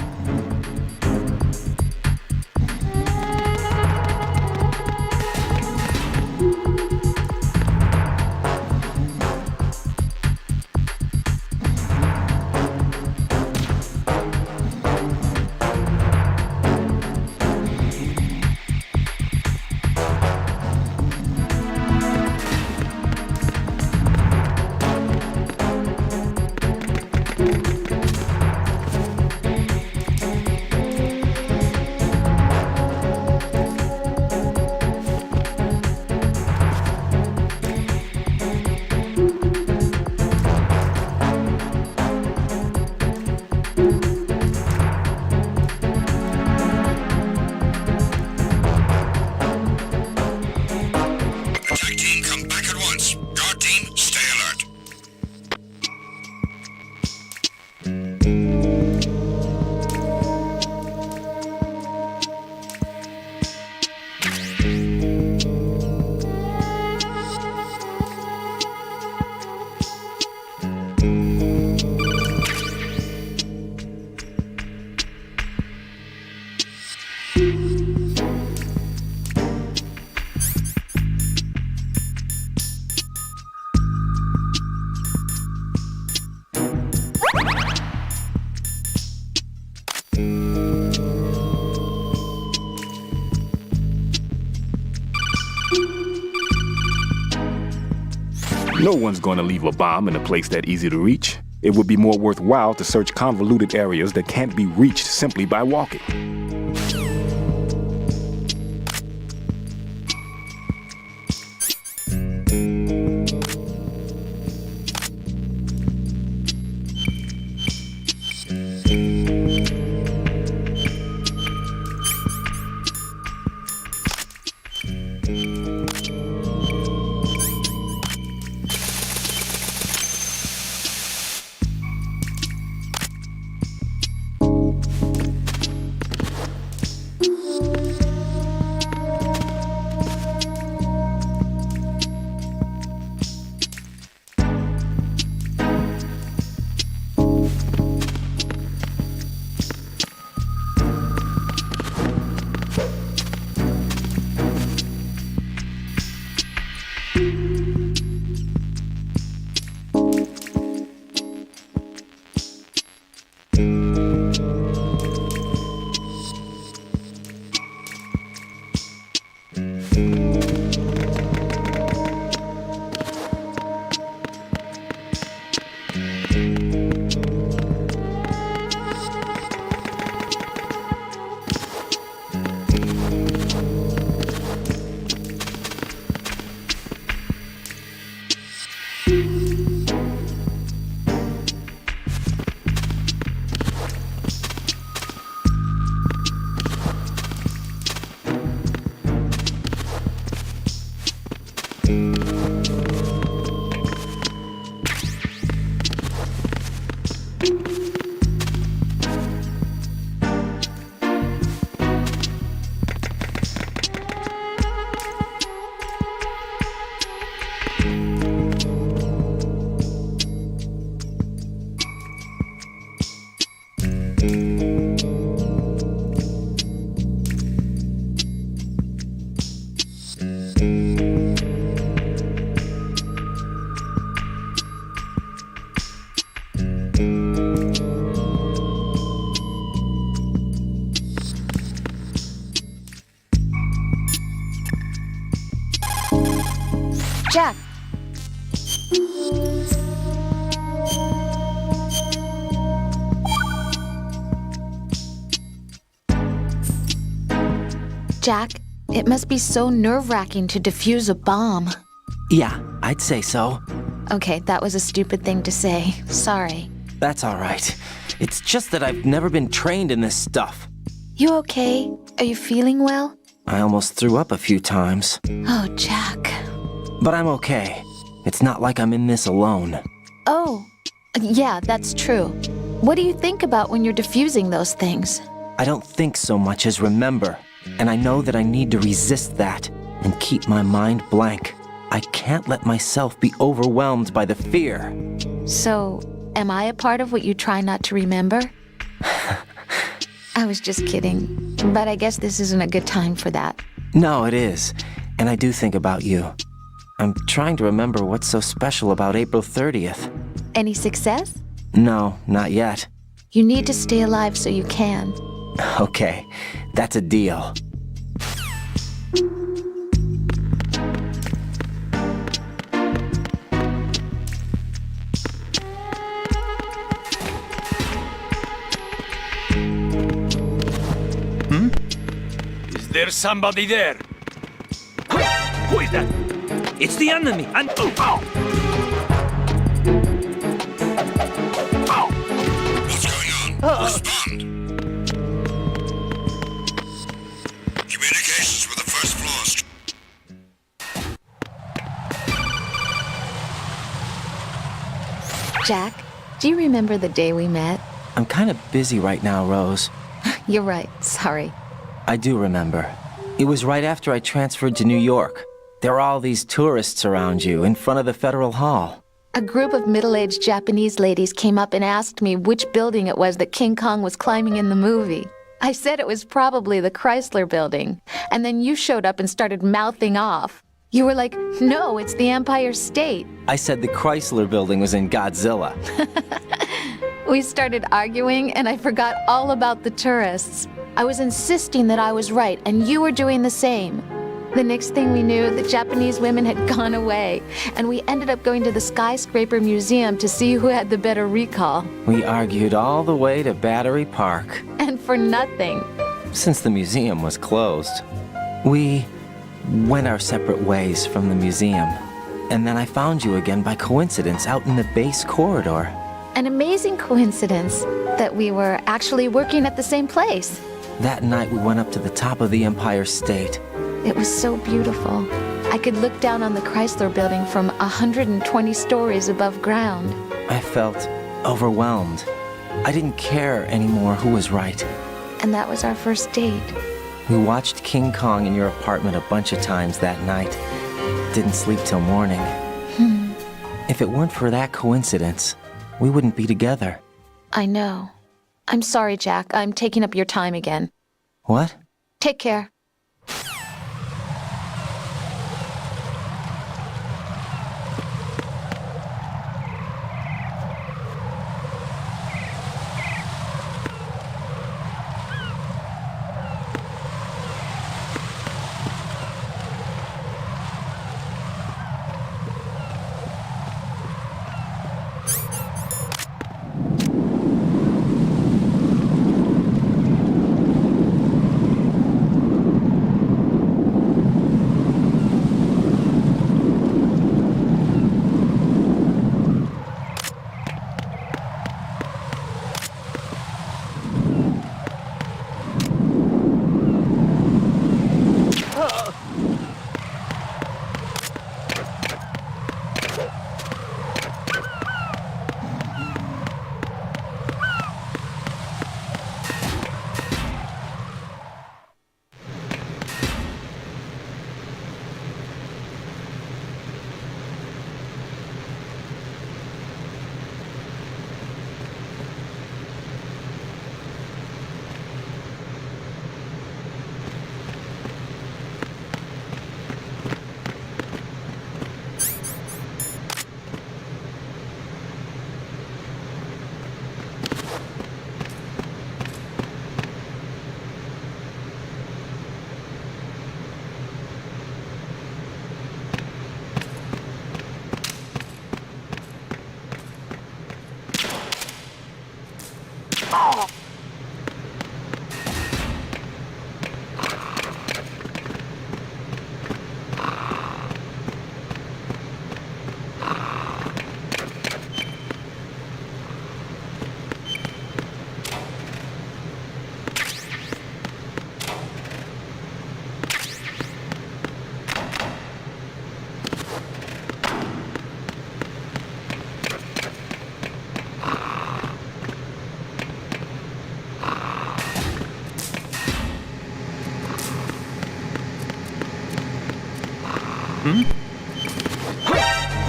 Attack team, come back at once. Guard team, stay alert. No one's going to leave a bomb in a place that easy to reach. It would be more worthwhile to search convoluted areas that can't be reached simply by walking. Jack! Jack, it must be so nerve-wracking to defuse a bomb. Yeah, I'd say so. Okay, that was a stupid thing to say. Sorry. That's all right. It's just that I've never been trained in this stuff. You okay? Are you feeling well? I almost threw up a few times. Oh, Jack. But I'm okay. It's not like I'm in this alone. Oh, yeah, that's true. What do you think about when you're defusing those things? I don't think so much as remember. And I know that I need to resist that and keep my mind blank. I can't let myself be overwhelmed by the fear. So, am I a part of what you try not to remember? I was just kidding. But I guess this isn't a good time for that. No, it is. And I do think about you. I'm trying to remember what's so special about April 30th. Any success? No, not yet. You need to stay alive so you can. Okay, that's a deal. Is there somebody there? Who is that? It's the enemy, and... Oh. What's going on? Respond. Communications with the first floor. Jack, do you remember the day we met? I'm kind of busy right now, Rose. You're right, sorry. I do remember. It was right after I transferred to New York. There were all these tourists around you in front of the Federal Hall. A group of middle-aged Japanese ladies came up and asked me which building it was that King Kong was climbing in the movie. I said it was probably the Chrysler Building, and then you showed up and started mouthing off. You were like, no, it's the Empire State. I said the Chrysler Building was in Godzilla. We started arguing, and I forgot all about the tourists. I was insisting that I was right, and you were doing the same. The next thing we knew, the Japanese women had gone away, and we ended up going to the Skyscraper Museum to see who had the better recall. We argued all the way to Battery Park. And for nothing. Since the museum was closed, we went our separate ways from the museum. And then I found you again by coincidence out in the base corridor. An amazing coincidence that we were actually working at the same place. That night we went up to the top of the Empire State. It was so beautiful. I could look down on the Chrysler Building from 120 stories above ground. I felt overwhelmed. I didn't care anymore who was right. And that was our first date. We watched King Kong in your apartment a bunch of times that night. Didn't sleep till morning. If it weren't for that coincidence, we wouldn't be together. I know. I'm sorry, Jack. I'm taking up your time again. What? Take care.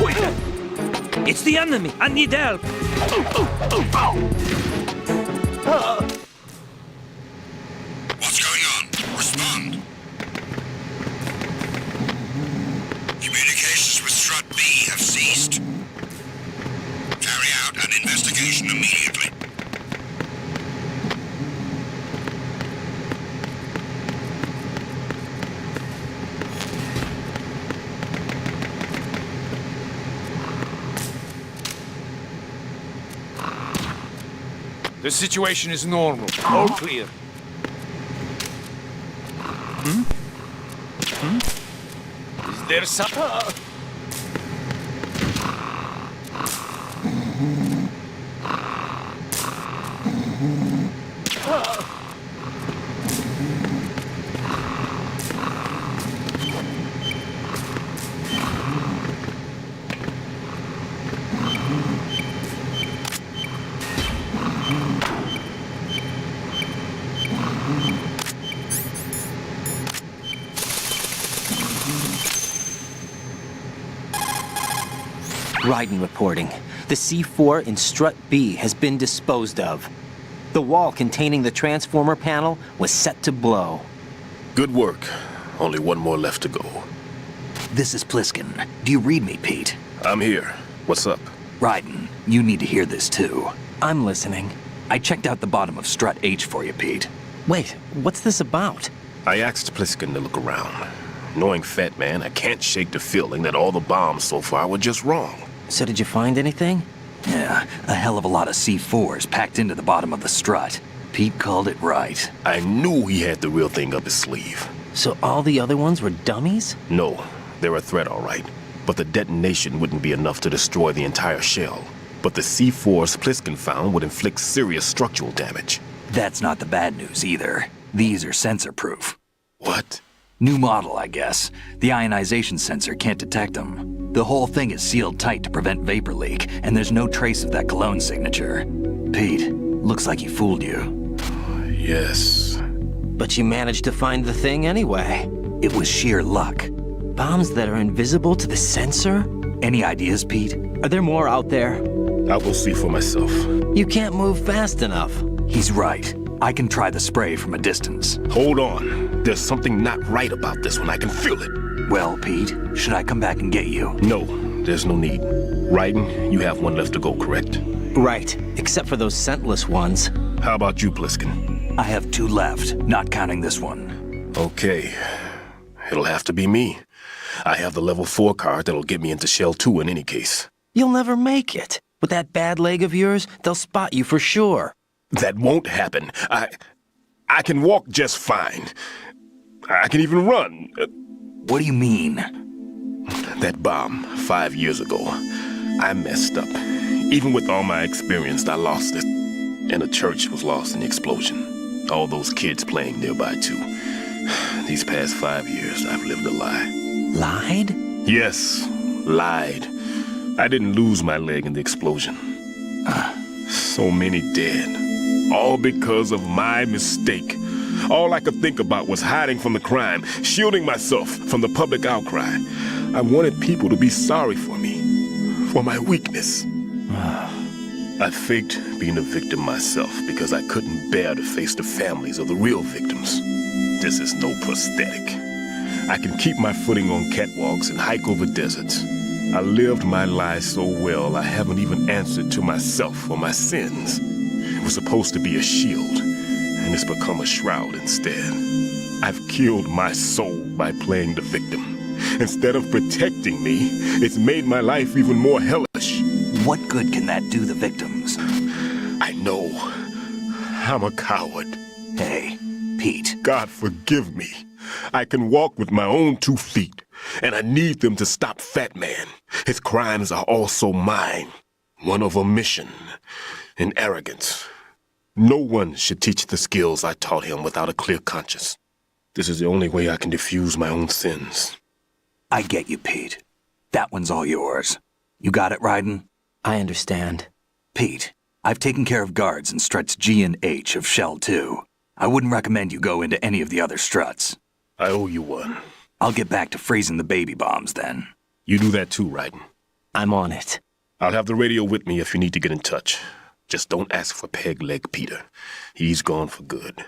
Wait! It's the enemy! I need help! What's going on? Respond. Communications with Strut B have ceased. Carry out an investigation immediately. The situation is normal. All clear. Is there some... Ryden reporting. The C4 in Strut B has been disposed of. The wall containing the transformer panel was set to blow. Good work. Only one more left to go. This is Pliskin. Do you read me, Pete? I'm here. What's up? Ryden, you need to hear this too. I'm listening. I checked out the bottom of Strut H for you, Pete. Wait, what's this about? I asked Pliskin to look around. Knowing Fat Man, I can't shake the feeling that all the bombs so far were just wrong. So did you find anything? Yeah, a hell of a lot of C4s packed into the bottom of the strut. Pete called it right. I knew he had the real thing up his sleeve. So all the other ones were dummies? No, they're a threat, all right. But the detonation wouldn't be enough to destroy the entire shell. But the C4s Pliskin found would inflict serious structural damage. That's not the bad news either. These are sensor-proof. What? New model, I guess. The ionization sensor can't detect them. The whole thing is sealed tight to prevent vapor leak, and there's no trace of that cologne signature. Pete, looks like he fooled you. Yes. But you managed to find the thing anyway. It was sheer luck. Bombs that are invisible to the sensor? Any ideas, Pete? Are there more out there? I'll go see for myself. You can't move fast enough. He's right. I can try the spray from a distance. Hold on. There's something not right about this one. I can feel it. Well, Pete, should I come back and get you? No, there's no need. Ryden, you have one left to go, correct? Right, except for those scentless ones. How about you, Pliskin? I have 2 left, not counting this one. Okay. It'll have to be me. I have the level 4 card that'll get me into Shell 2 in any case. You'll never make it. With that bad leg of yours, they'll spot you for sure. That won't happen. I can walk just fine. I can even run. What do you mean? That bomb, 5 years ago. I messed up. Even with all my experience, I lost it. And the church was lost in the explosion. All those kids playing nearby, too. These past 5 years, I've lived a lie. Lied? Yes, lied. I didn't lose my leg in the explosion. So many dead. All because of my mistake. All I could think about was hiding from the crime, shielding myself from the public outcry. I wanted people to be sorry for me, for my weakness. I faked being a victim myself because I couldn't bear to face the families of the real victims. This is no prosthetic. I can keep my footing on catwalks and hike over deserts. I lived my lie so well I haven't even answered to myself for my sins. It was supposed to be a shield, and it's become a shroud instead. I've killed my soul by playing the victim. Instead of protecting me, it's made my life even more hellish. What good can that do the victims? I know. I'm a coward. Hey, Pete. God forgive me. I can walk with my own 2 feet, and I need them to stop Fat Man. His crimes are also mine. One of omission and arrogance. No one should teach the skills I taught him without a clear conscience. This is the only way I can diffuse my own sins. I get you, Pete. That one's all yours. You got it, Raiden? I understand. Pete, I've taken care of guards in struts G and H of Shell 2. I wouldn't recommend you go into any of the other struts. I owe you one. I'll get back to freezing the baby bombs then. You do that too, Raiden. I'm on it. I'll have the radio with me if you need to get in touch. Just don't ask for Peg Leg Peter. He's gone for good.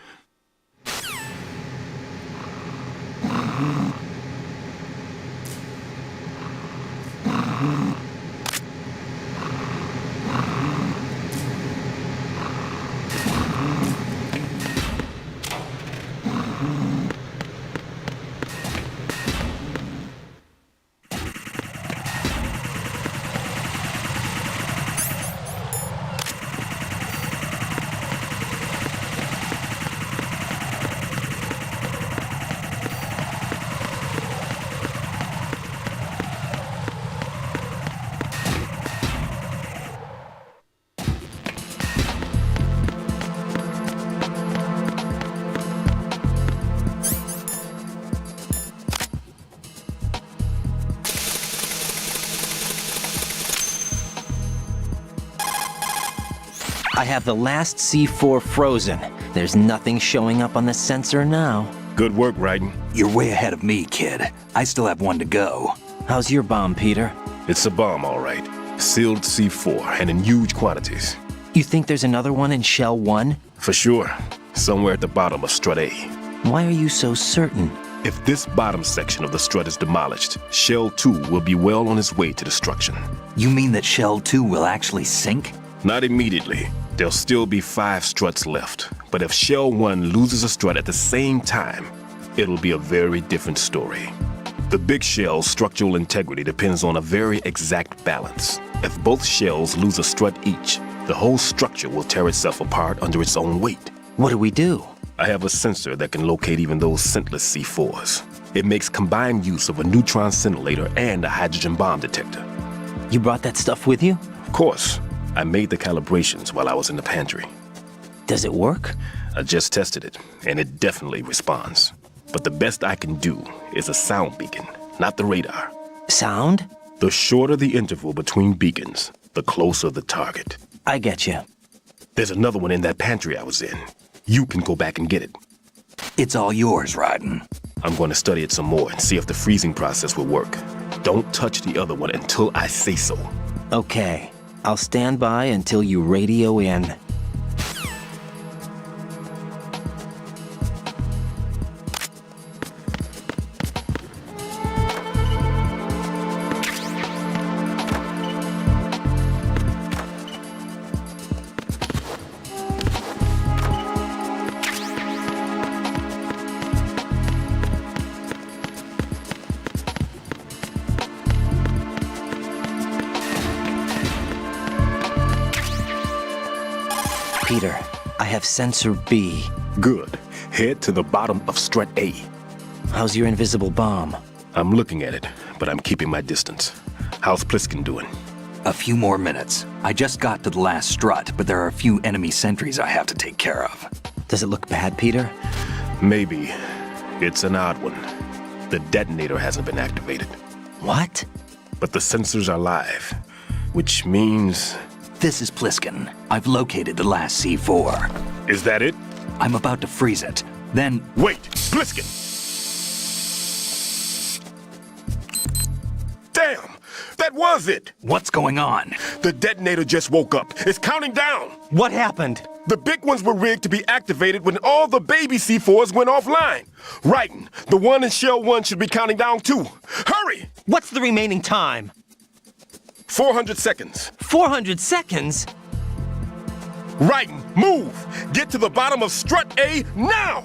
I have the last C4 frozen. There's nothing showing up on the sensor now. Good work, Raiden. You're way ahead of me, kid. I still have one to go. How's your bomb, Peter? It's a bomb, all right. Sealed C4, and in huge quantities. You think there's another one in Shell 1? For sure. Somewhere at the bottom of Strut A. Why are you so certain? If this bottom section of the strut is demolished, Shell 2 will be well on its way to destruction. You mean that Shell 2 will actually sink? Not immediately. There'll still be 5 struts left. But if Shell 1 loses a strut at the same time, it'll be a very different story. The big shell's structural integrity depends on a very exact balance. If both shells lose a strut each, the whole structure will tear itself apart under its own weight. What do we do? I have a sensor that can locate even those scentless C4s. It makes combined use of a neutron scintillator and a hydrogen bomb detector. You brought that stuff with you? Of course. I made the calibrations while I was in the pantry. Does it work? I just tested it, and it definitely responds. But the best I can do is a sound beacon, not the radar. Sound? The shorter the interval between beacons, the closer the target. I get you. There's another one in that pantry I was in. You can go back and get it. It's all yours, Raiden. I'm going to study it some more and see if the freezing process will work. Don't touch the other one until I say so. Okay. I'll stand by until you radio in. Peter, I have sensor B. Good. Head to the bottom of Strut A. How's your invisible bomb? I'm looking at it, but I'm keeping my distance. How's Pliskin doing? A few more minutes. I just got to the last strut, but there are a few enemy sentries I have to take care of. Does it look bad, Peter? Maybe. It's an odd one. The detonator hasn't been activated. What? But the sensors are live, which means... This is Pliskin. I've located the last C4. Is that it? I'm about to freeze it. Then... Wait! Pliskin! Damn! That was it! What's going on? The detonator just woke up. It's counting down! What happened? The big ones were rigged to be activated when all the baby C4s went offline. Raiden, the one in Shell 1 should be counting down too. Hurry! What's the remaining time? 400 seconds. 400 seconds? Raiden, move! Get to the bottom of Strut A now!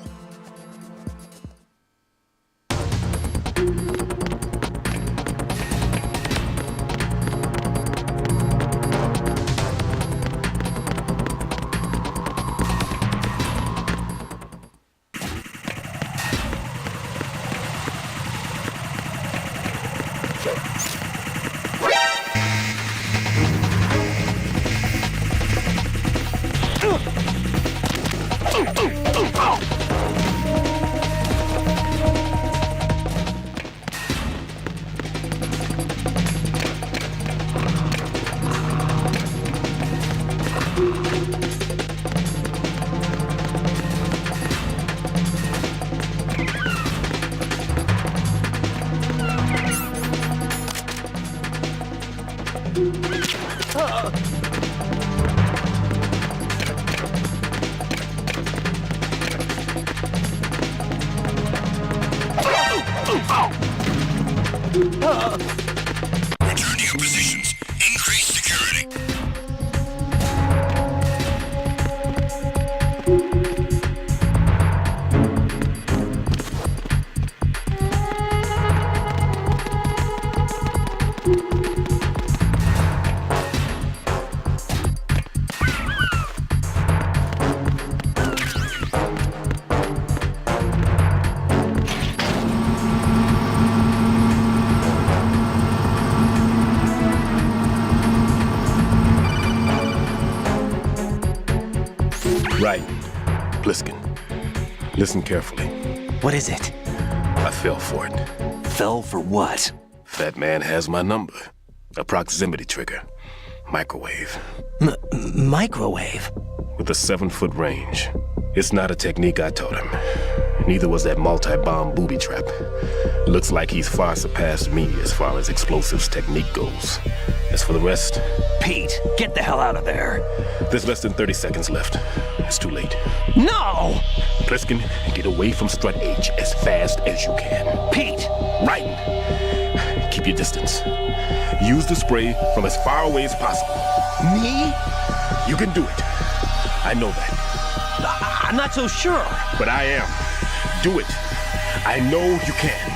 Return to your positions. Increase security. Right. Pliskin. Listen carefully. What is it? I fell for it. Fell for what? Fat man has my number. A proximity trigger. Microwave. Microwave? With a 7-foot range. It's not a technique I taught him. Neither was that multi-bomb booby trap. Looks like he's far surpassed me as far as explosives technique goes. As for the rest... Pete, get the hell out of there. There's less than 30 seconds left. It's too late. No! Pliskin, get away from strut H as fast as you can. Pete! Right! Keep your distance. Use the spray from as far away as possible. Me? You can do it. I know that. I'm not so sure. But I am. Do it. I know you can.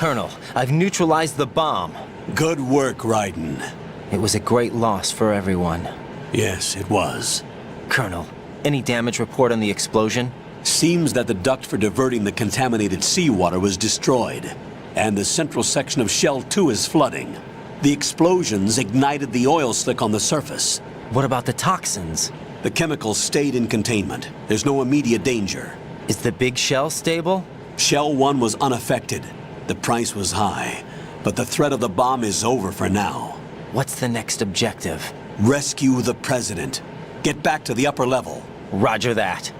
Colonel, I've neutralized the bomb. Good work, Raiden. It was a great loss for everyone. Yes, it was. Colonel, any damage report on the explosion? Seems that the duct for diverting the contaminated seawater was destroyed, and the central section of Shell 2 is flooding. The explosions ignited the oil slick on the surface. What about the toxins? The chemicals stayed in containment. There's no immediate danger. Is the big shell stable? Shell 1 was unaffected. The price was high, but the threat of the bomb is over for now. What's the next objective? Rescue the President. Get back to the upper level. Roger that.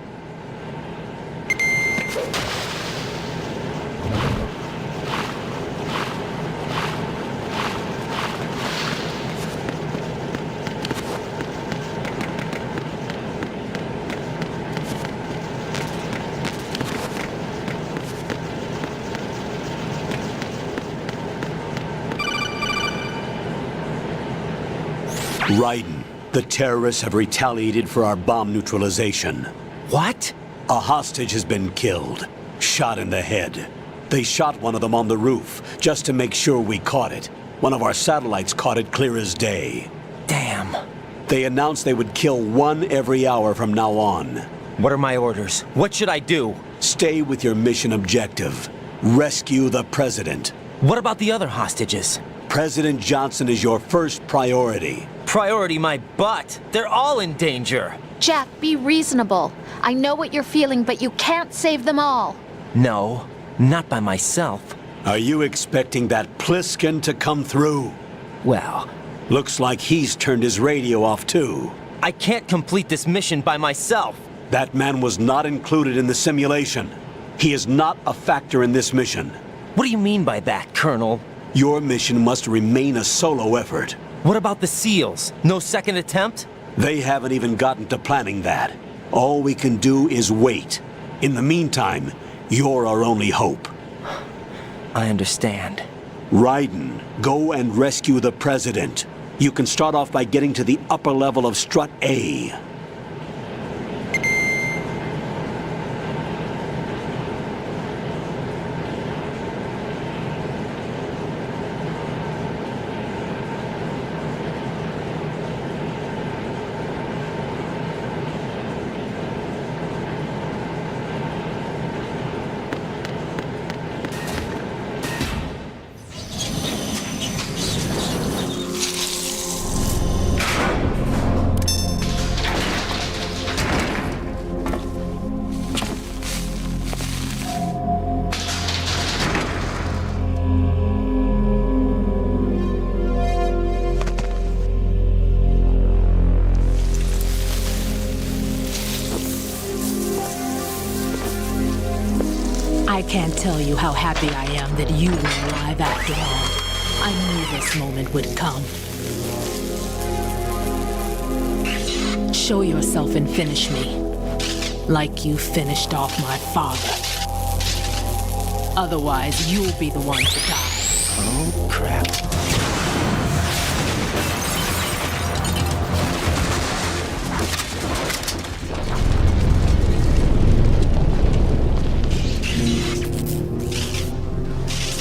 Raiden, the terrorists have retaliated for our bomb neutralization. What? A hostage has been killed, shot in the head. They shot one of them on the roof, just to make sure we caught it. One of our satellites caught it clear as day. Damn. They announced they would kill one every hour from now on. What are my orders? What should I do? Stay with your mission objective. Rescue the President. What about the other hostages? President Johnson is your first priority. Priority my butt. They're all in danger. Jack, be reasonable. I know what you're feeling, but you can't save them all. No, not by myself. Are you expecting that Pliskin to come through? Well, looks like he's turned his radio off too. I can't complete this mission by myself. That man was not included in the simulation. He is not a factor in this mission. What do you mean by that, Colonel? Your mission must remain a solo effort. What about the SEALs? No second attempt? They haven't even gotten to planning that. All we can do is wait. In the meantime, you're our only hope. I understand. Raiden, go and rescue the President. You can start off by getting to the upper level of Strut A. I can't tell you how happy I am that you were alive after all. I knew this moment would come. Show yourself and finish me, like you finished off my father. Otherwise, you'll be the one to die. Oh, crap.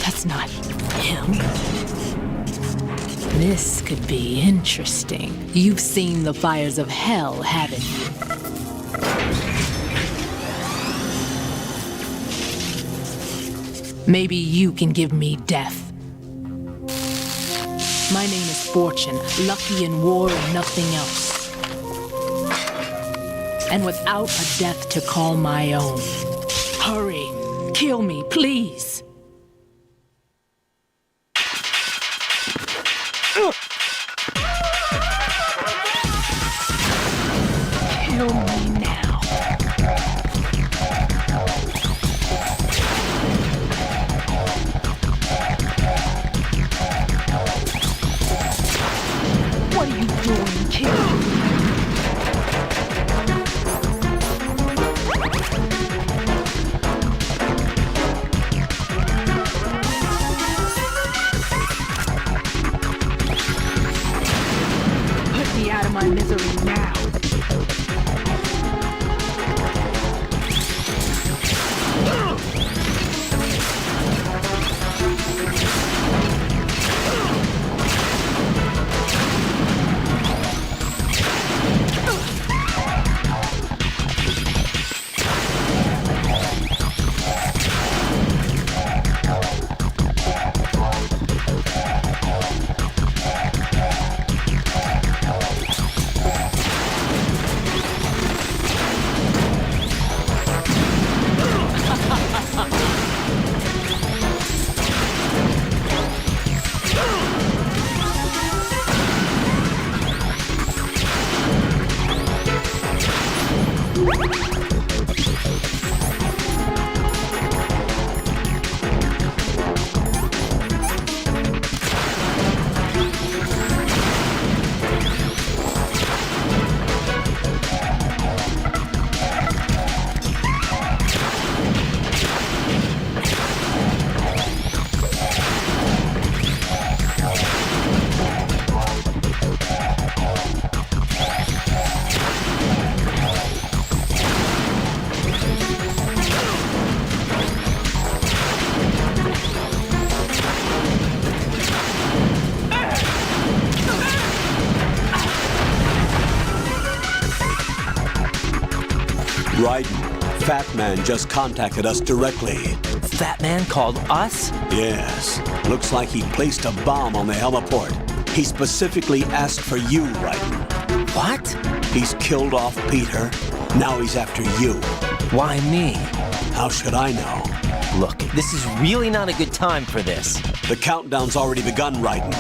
That's not him. This could be interesting. You've seen the fires of hell, haven't you? Maybe you can give me death. My name is Fortune, lucky in war and nothing else. And without a death to call my own. Hurry, kill me, please. Kill me now. What are you doing, kid? Put me out of my misery now. Raiden, Fat Man just contacted us directly. Fat Man called us? Yes. Looks like he placed a bomb on the heliport. He specifically asked for you, Raiden. What? He's killed off Peter. Now he's after you. Why me? How should I know? Look, this is really not a good time for this. The countdown's already begun, Raiden.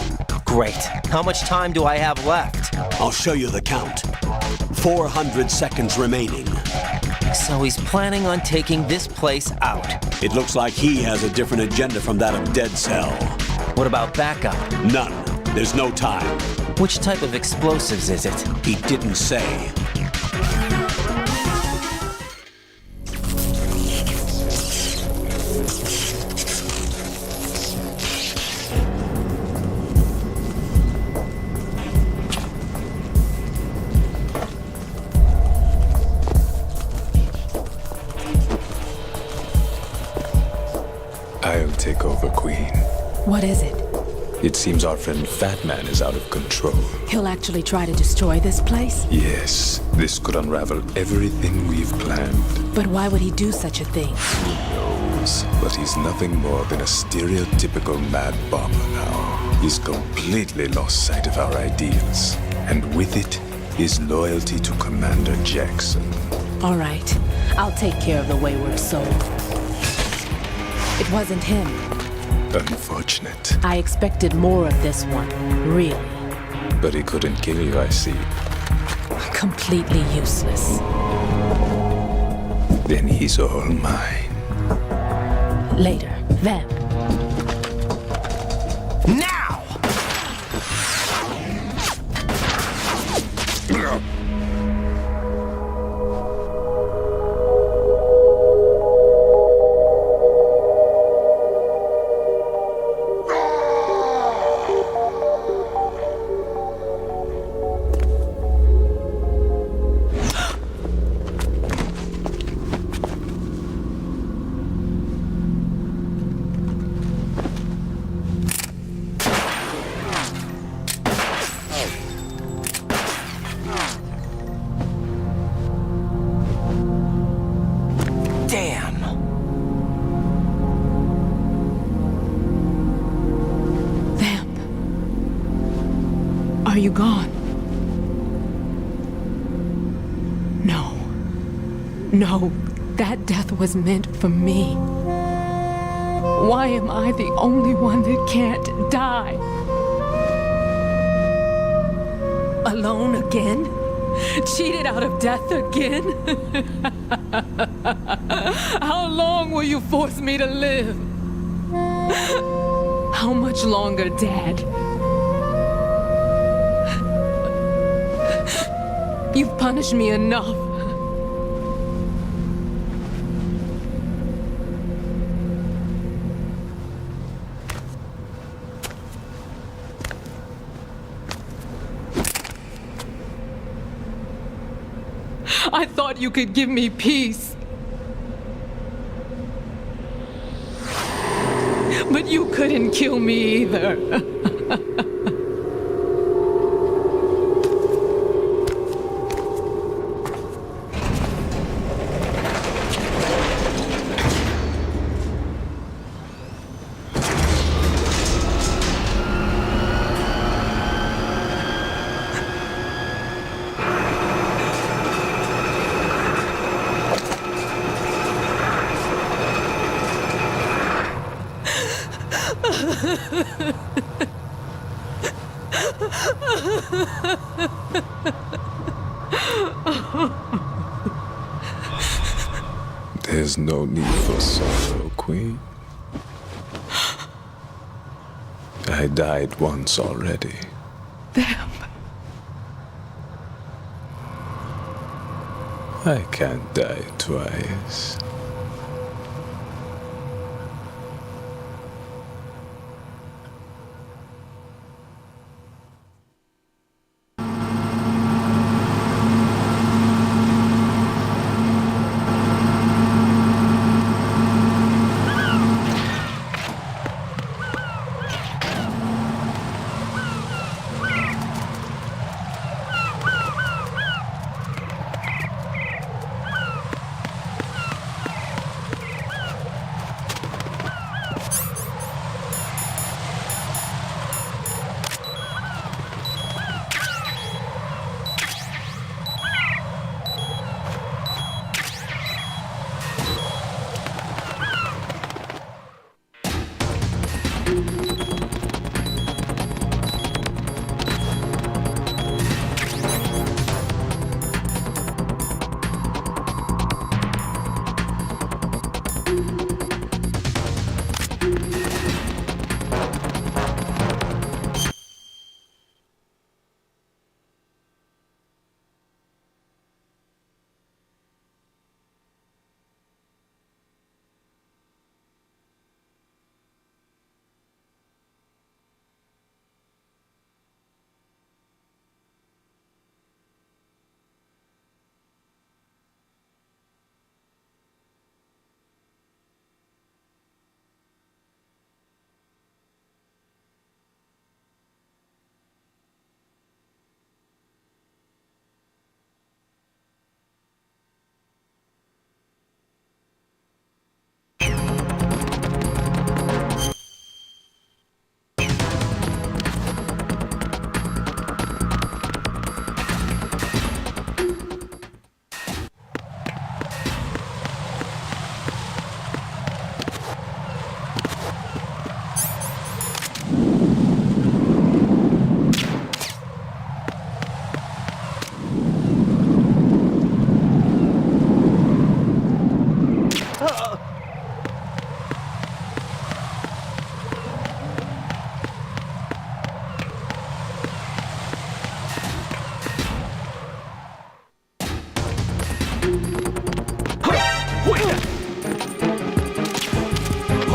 Great. How much time do I have left? I'll show you the count. 400 seconds remaining. So he's planning on taking this place out. It looks like he has a different agenda from that of Dead Cell. What about backup? None. There's no time. Which type of explosives is it? He didn't say. I'll take over, Queen. What is it? It seems our friend Fat Man is out of control. He'll actually try to destroy this place? Yes, this could unravel everything we've planned. But why would he do such a thing? Who knows? But he's nothing more than a stereotypical mad bomber now. He's completely lost sight of our ideals. And with it, his loyalty to Commander Jackson. All right. I'll take care of the wayward soul. It wasn't him. Unfortunate. I expected more of this one, really. But he couldn't kill you, I see. Completely useless. Then he's all mine. Later, then. Now! Are you gone? No. No, that death was meant for me. Why am I the only one that can't die? Alone again? Cheated out of death again? How long will you force me to live? How much longer, Dad? You've punished me enough. I thought you could give me peace. But you couldn't kill me either. There's no need for sorrow, Queen. I died once already. Them. I can't die twice.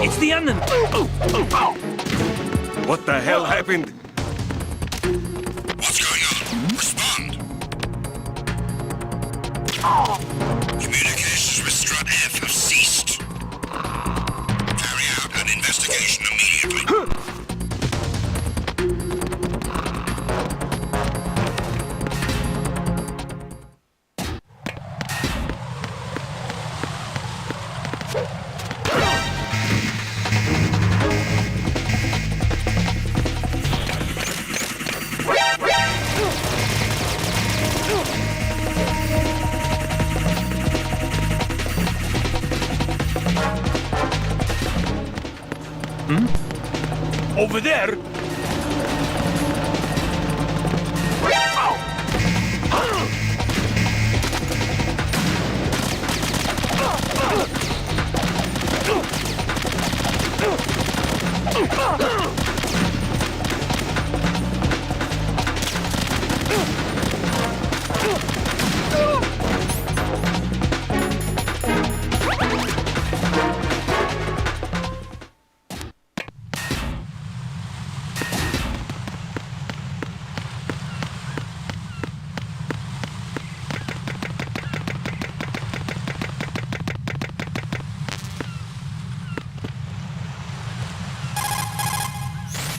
It's the enemy! What the hell happened? What's going on? Respond. Communications with Strut F have ceased. Carry out an investigation immediately. Over there!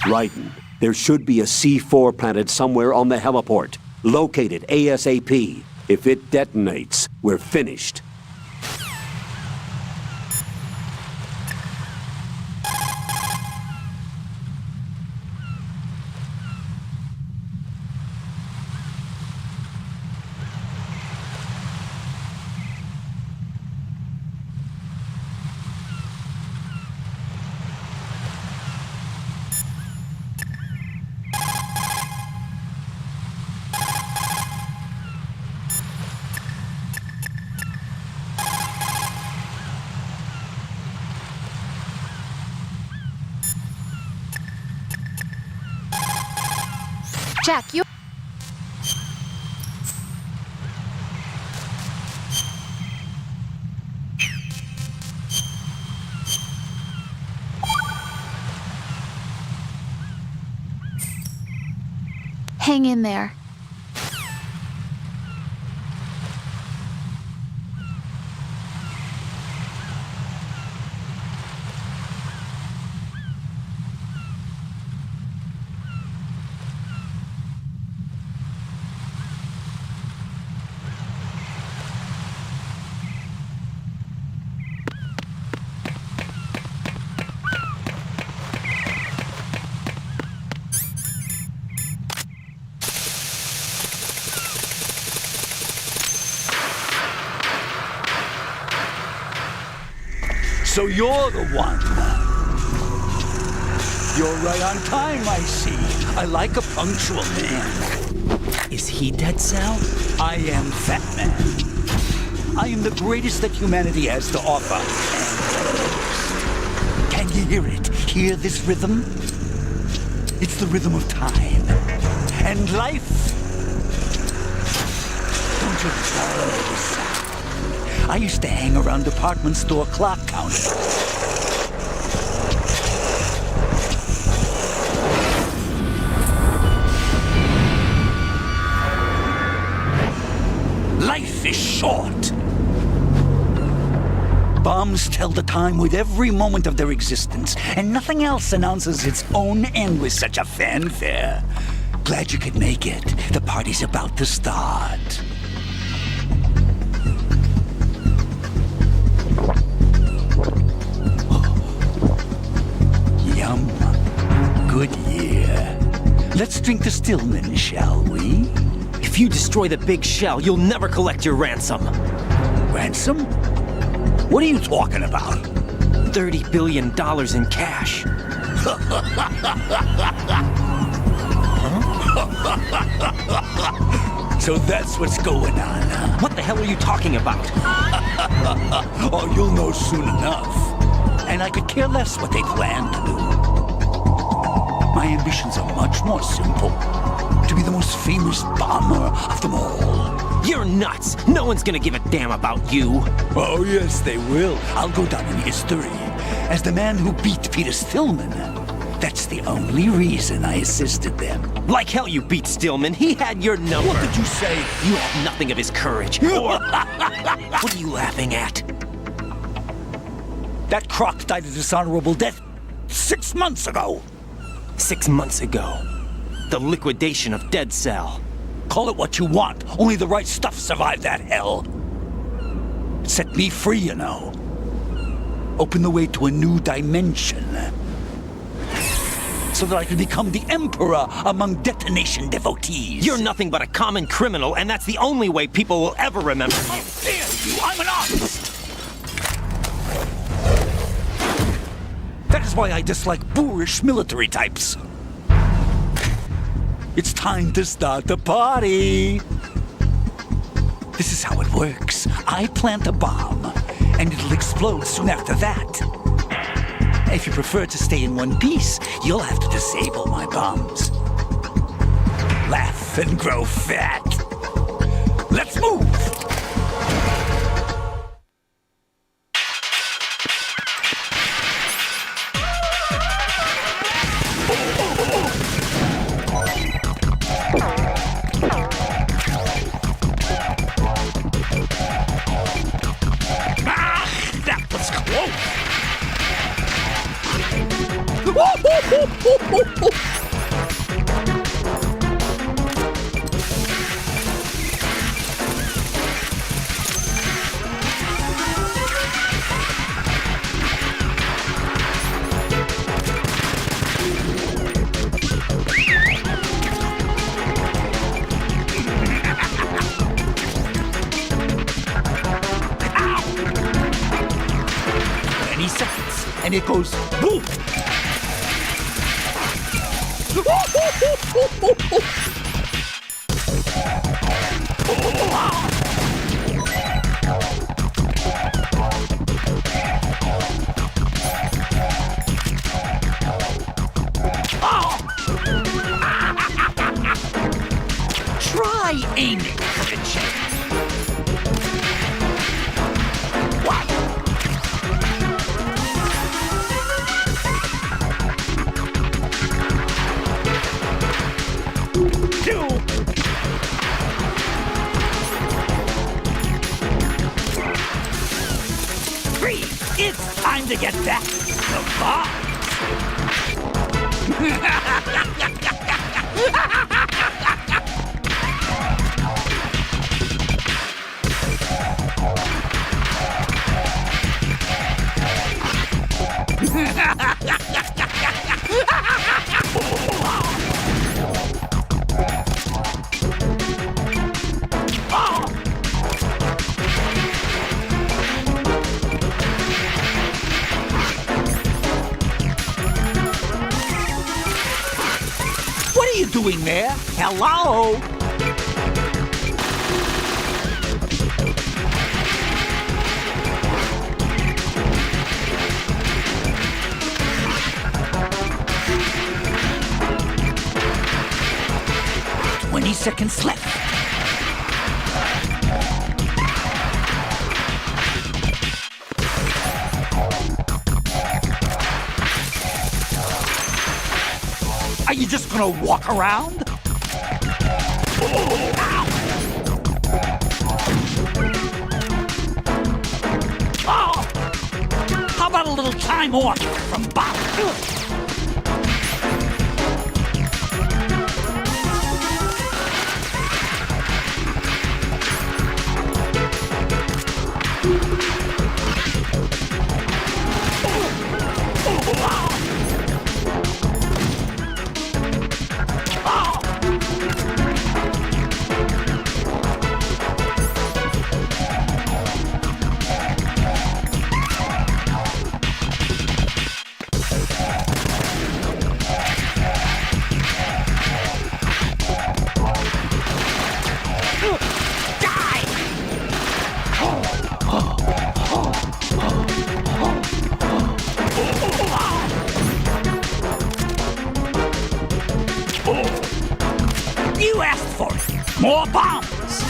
Raiden, there should be a C4 planted somewhere on the heliport. Locate it ASAP. If it detonates, we're finished. Jack, you... Hang in there. So you're the one. You're right on time, I see. I like a punctual man. Is he Dead Cell? I am Fat Man. I am the greatest that humanity has to offer. And can you hear it? Hear this rhythm? It's the rhythm of time. And life. Don't you love this sound? I used to hang around department store clock counters. Life is short. Bombs tell the time with every moment of their existence, and nothing else announces its own end with such a fanfare. Glad you could make it. The party's about to start. Yum. Good year. Let's drink to Stillman, shall we? If you destroy the big shell, you'll never collect your ransom. Ransom? What are you talking about? $30 billion in cash. So that's what's going on, huh? What the hell are you talking about? Oh, you'll know soon enough. And I could care less what they plan to do. My ambitions are much more simple. To be the most famous bomber of them all. You're nuts. No one's gonna give a damn about you. Oh, yes, they will. I'll go down in history as the man who beat Peter Stillman. That's the only reason I assisted them. Like hell you beat Stillman. He had your number. What did you say? You have nothing of his courage. Or... What are you laughing at? That croc died a dishonorable death 6 months ago. 6 months ago. The liquidation of Dead Cell. Call it what you want. Only the right stuff survived that hell. It set me free, you know. Opened the way to a new dimension. So that I could become the emperor among detonation devotees. You're nothing but a common criminal, and that's the only way people will ever remember you. How dare you! I'm an artist! That is why I dislike boorish military types. It's time to start the party. This is how it works. I plant a bomb, and it'll explode soon after that. If you prefer to stay in one piece, you'll have to disable my bombs. Laugh and grow fat. Let's move! That was close! Seconds, and it goes boom! Try aiming for the check. It's time to get back to bombs! What are you doing there? Hello? "20 seconds left. Are you just gonna walk around? Oh! How about a little time off from Bob? You asked for it. More bombs.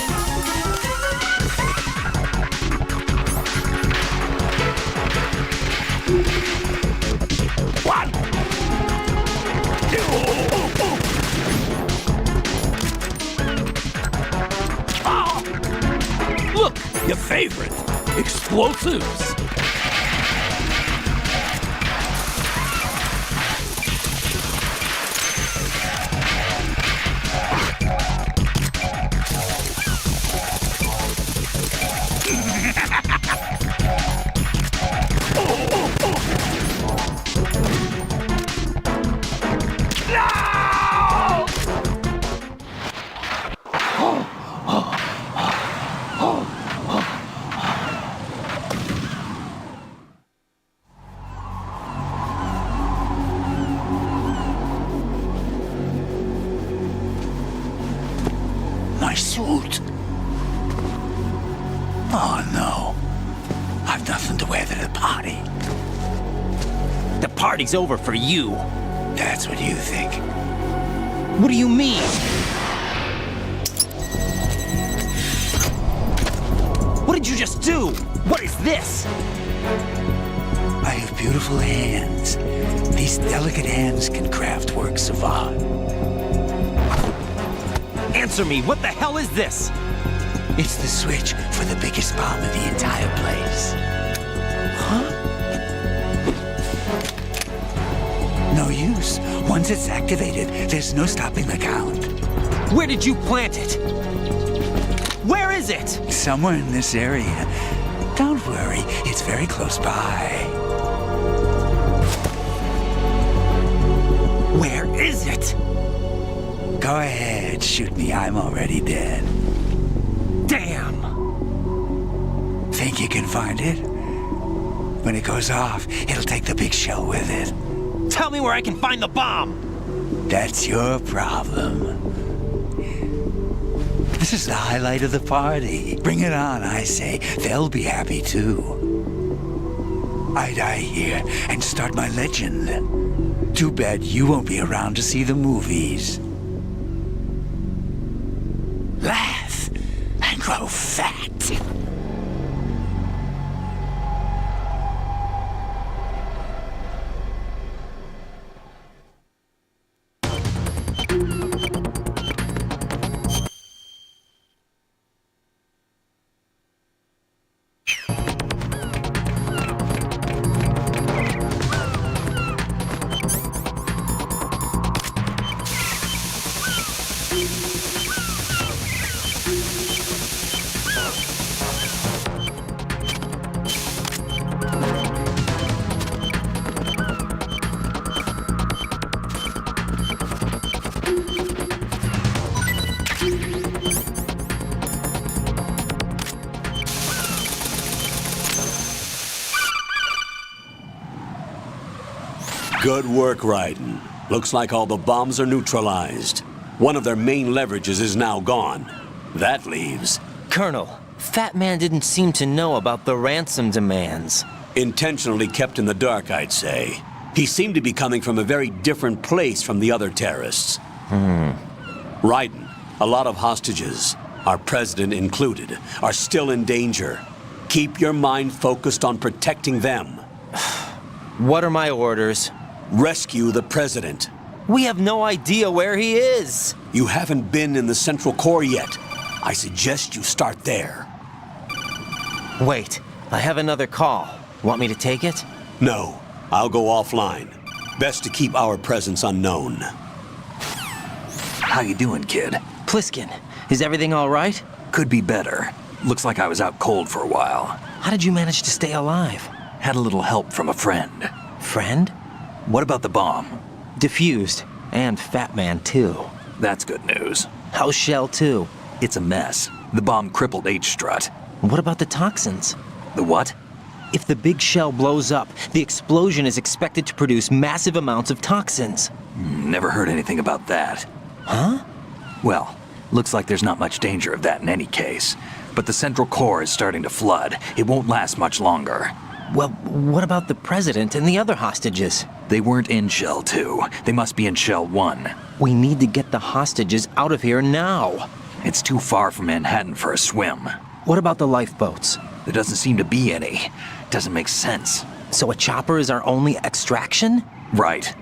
favorite, explosives. My suit. Oh no. I've nothing to wear to the party. The party's over for you. That's what you think. What do you mean? What did you just do? What is this? I have beautiful hands. These delicate hands can craft works of art. Answer me, what the hell is this? It's the switch for the biggest bomb in the entire place. Huh? No use. Once it's activated, there's no stopping the count. Where did you plant it? Where is it? Somewhere in this area. Don't worry, it's very close by. Where is it? Go ahead, shoot me. I'm already dead. Damn! Think you can find it? When it goes off, it'll take the big shell with it. Tell me where I can find the bomb! That's your problem. This is the highlight of the party. Bring it on, I say. They'll be happy too. I die here and start my legend. Too bad you won't be around to see the movies. Laugh and grow fat. Good work, Raiden. Looks like all the bombs are neutralized. One of their main leverages is now gone. That leaves... Colonel, Fat Man didn't seem to know about the ransom demands. Intentionally kept in the dark, I'd say. He seemed to be coming from a very different place from the other terrorists. Raiden, a lot of hostages, our president included, are still in danger. Keep your mind focused on protecting them. What are my orders? Rescue the president. We have no idea where he is. You haven't been in the Central Core yet. I suggest you start there. Wait, I have another call. Want me to take it? No, I'll go offline. Best to keep our presence unknown. How you doing, kid? Pliskin, is everything all right? Could be better. Looks like I was out cold for a while. How did you manage to stay alive? Had a little help from a friend. Friend? What about the bomb? Diffused. And Fat Man, too. That's good news. How's Shell, too? It's a mess. The bomb crippled H-Strut. What about the toxins? The what? If the big shell blows up, the explosion is expected to produce massive amounts of toxins. Never heard anything about that. Huh? Well, looks like there's not much danger of that in any case. But the Central Core is starting to flood. It won't last much longer. Well, what about the president and the other hostages? They weren't in Shell 2. They must be in Shell 1. We need to get the hostages out of here now. It's too far from Manhattan for a swim. What about the lifeboats? There doesn't seem to be any. Doesn't make sense. So a chopper is our only extraction? Right.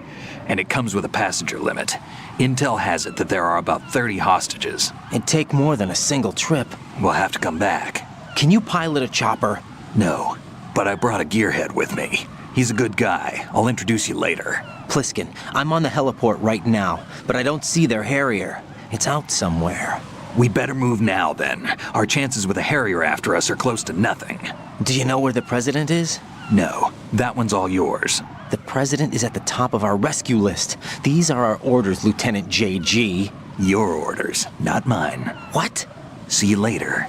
And it comes with a passenger limit. Intel has it that there are about 30 hostages. It'd take more than a single trip. We'll have to come back. Can you pilot a chopper? No, but I brought a gearhead with me. He's a good guy. I'll introduce you later. Pliskin, I'm on the heliport right now, but I don't see their Harrier. It's out somewhere. We better move now, then. Our chances with a Harrier after us are close to nothing. Do you know where the President is? No, that one's all yours. The President is at the top of our rescue list. These are our orders, Lieutenant JG. Your orders, not mine. What? See you later.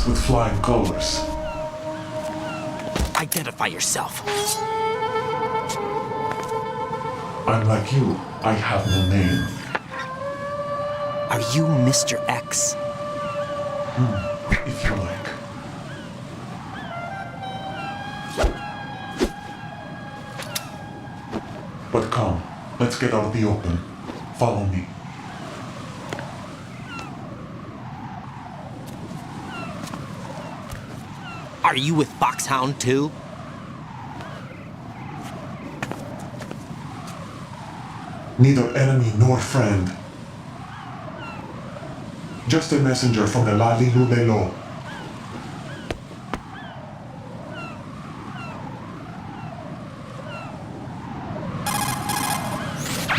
With flying colors. Identify yourself. I'm like you. I have no name. Are you Mr. X? If you like. But come, let's get out of the open. Follow me. Are you with Foxhound too? Neither enemy nor friend. Just a messenger from the Lali Lulelo.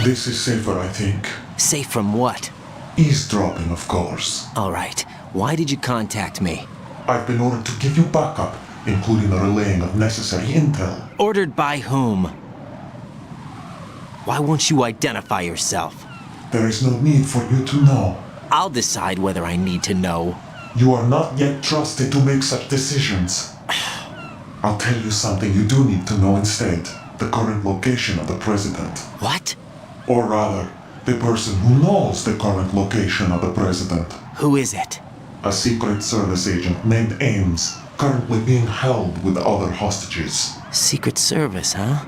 This is safer, I think. Safe from what? Eavesdropping, of course. All right. Why did you contact me? I've been ordered to give you backup, including the relaying of necessary intel. Ordered by whom? Why won't you identify yourself? There is no need for you to know. I'll decide whether I need to know. You are not yet trusted to make such decisions. I'll tell you something you do need to know instead. The current location of the President. What? Or rather, the person who knows the current location of the President. Who is it? A Secret Service agent named Ames, currently being held with other hostages. Secret Service, huh?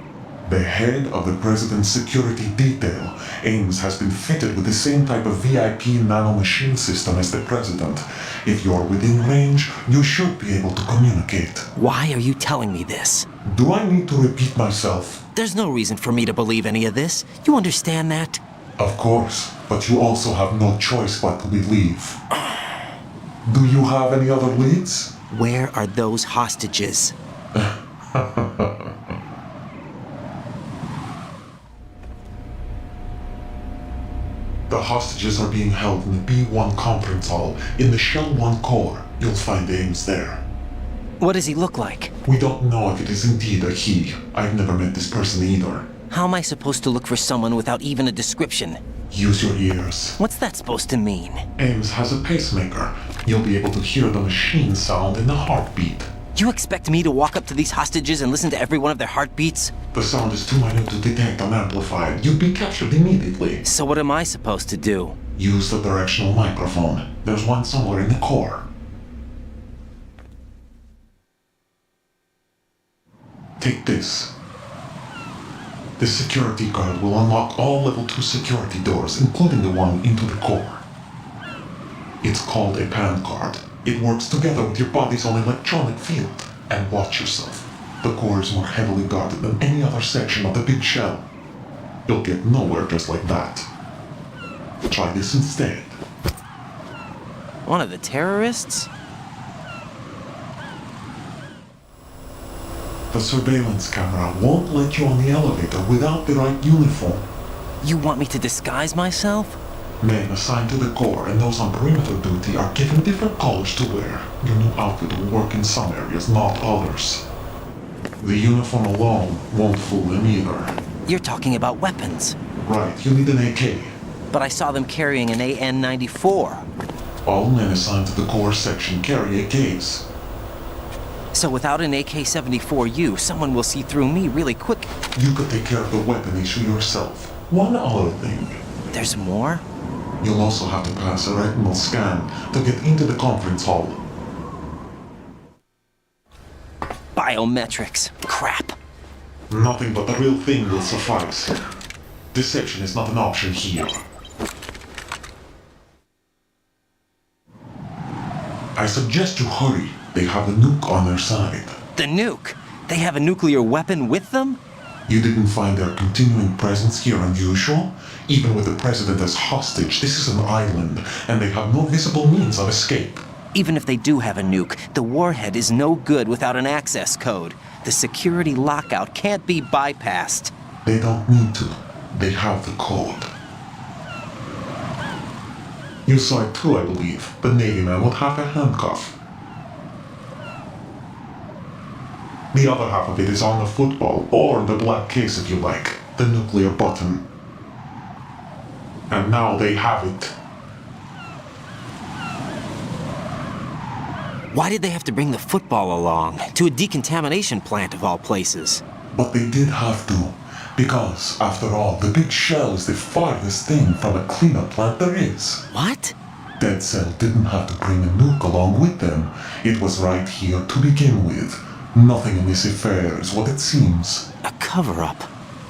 The head of the President's security detail, Ames has been fitted with the same type of VIP nanomachine system as the President. If you're within range, you should be able to communicate. Why are you telling me this? Do I need to repeat myself? There's no reason for me to believe any of this. You understand that? Of course, but you also have no choice but to believe. Do you have any other leads? Where are those hostages? The hostages are being held in the B1 conference hall in the Shell 1 core. You'll find Ames there. What does he look like? We don't know if it is indeed a he. I've never met this person either. How am I supposed to look for someone without even a description? Use your ears. What's that supposed to mean? Ames has a pacemaker. You'll be able to hear the machine sound in the heartbeat. You expect me to walk up to these hostages and listen to every one of their heartbeats? The sound is too minute to detect and amplify. You'd be captured immediately. So what am I supposed to do? Use the directional microphone. There's one somewhere in the core. Take this. The security guard will unlock all level 2 security doors, including the one into the core. It's called a PAN card. It works together with your body's own electronic field. And watch yourself. The core is more heavily guarded than any other section of the big shell. You'll get nowhere just like that. Try this instead. One of the terrorists? The surveillance camera won't let you on the elevator without the right uniform. You want me to disguise myself? Men assigned to the core and those on perimeter duty are given different colors to wear. Your new outfit will work in some areas, not others. The uniform alone won't fool them either. You're talking about weapons. Right, you need an AK. But I saw them carrying an AN-94. All men assigned to the core section carry a case. So without an AK-74U, someone will see through me really quick. You could take care of the weapon issue yourself. One other thing. There's more? You'll also have to pass a retinal scan to get into the conference hall. Biometrics. Crap. Nothing but the real thing will suffice. Deception is not an option here. I suggest you hurry. They have a nuke on their side. The nuke? They have a nuclear weapon with them? You didn't find their continuing presence here unusual? Even with the president as hostage, this is an island, and they have no visible means of escape. Even if they do have a nuke, the warhead is no good without an access code. The security lockout can't be bypassed. They don't need to. They have the code. You saw it too, I believe. The Navy man would have a handcuff. The other half of it is on the football, or the black case if you like, the nuclear button. And now they have it. Why did they have to bring the football along? To a decontamination plant of all places. But they did have to. Because, after all, the big shell is the farthest thing from a cleanup plant there is. What? Dead Cell didn't have to bring a nuke along with them. It was right here to begin with. Nothing in this affair is what it seems. A cover-up?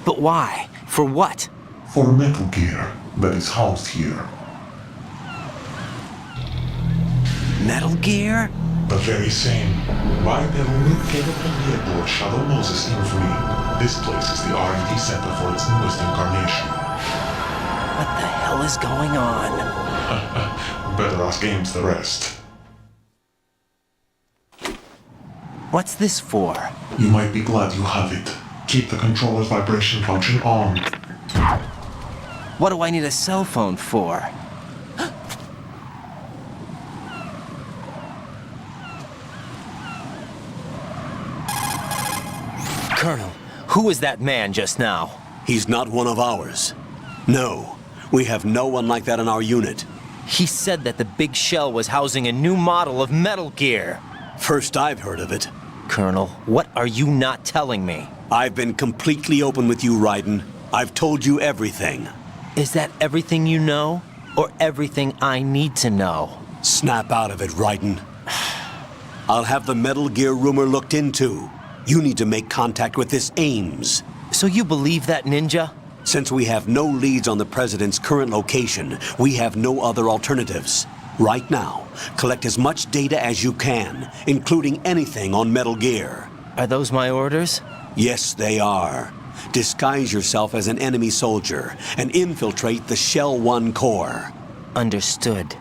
But why? For what? For Metal Gear that is housed here. Metal Gear? The very same. Right Nuke came upon the airport Shadow Moses infamy. This place is the R&D center for its newest incarnation. What the hell is going on? Better ask Ames the rest. What's this for? You might be glad you have it. Keep the controller's vibration function on. What do I need a cell phone for? Colonel, who was that man just now? He's not one of ours. No, we have no one like that in our unit. He said that the big shell was housing a new model of Metal Gear. First I've heard of it. Colonel, what are you not telling me? I've been completely open with you, Raiden. I've told you everything. Is that everything you know? Or everything I need to know? Snap out of it, Raiden. I'll have the Metal Gear rumor looked into. You need to make contact with this Ames. So you believe that ninja? Since we have no leads on the President's current location, we have no other alternatives. Right now, collect as much data as you can, including anything on Metal Gear. Are those my orders? Yes, they are. Disguise yourself as an enemy soldier and infiltrate the Shell 1 core. Understood.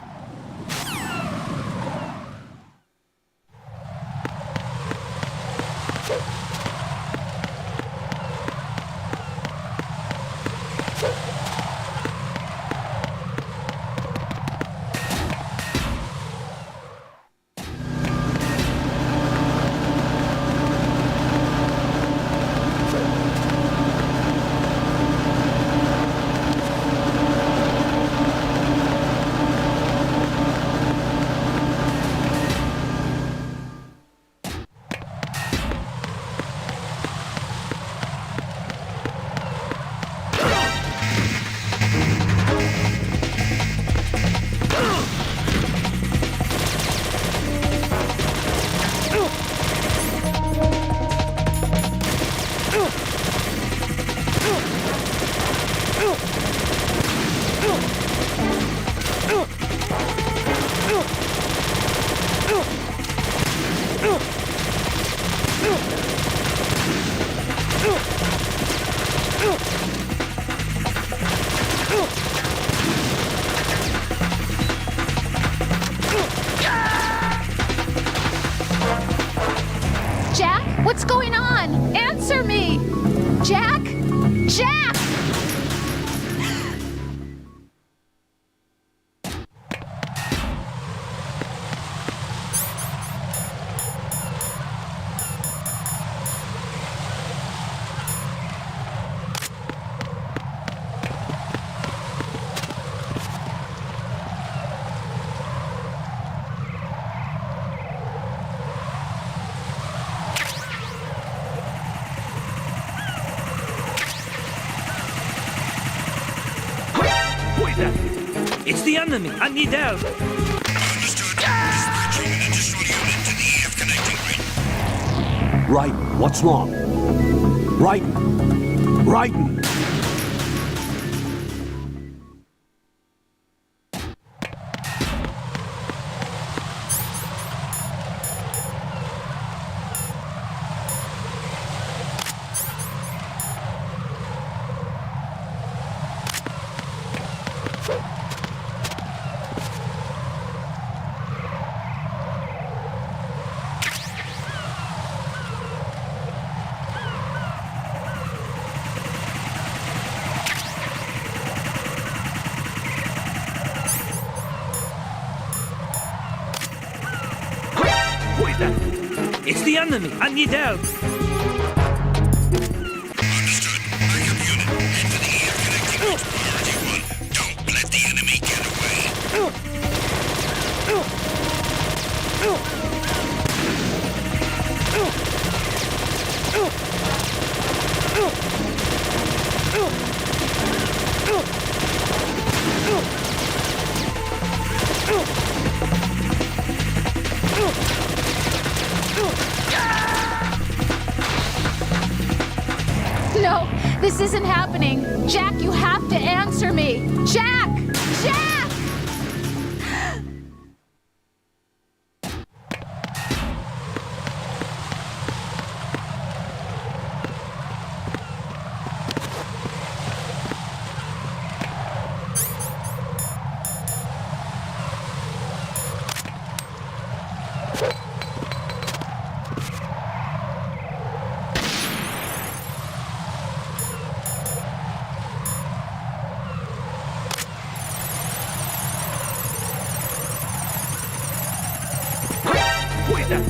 Jack, what's going on? Answer me! Jack? Jack! is that? It's the enemy. I need help. Understood. Dispatching an additional unit to the EF connecting grid. Raiden, what's wrong? Raiden! Raiden! Who is that? It's the enemy. I need help. Understood. Backup unit. Head to the EF connecting grid. Priority 1. Don't let the enemy get away. No, this isn't happening. Jack, you have to answer me. Jack! Jack! Who is that?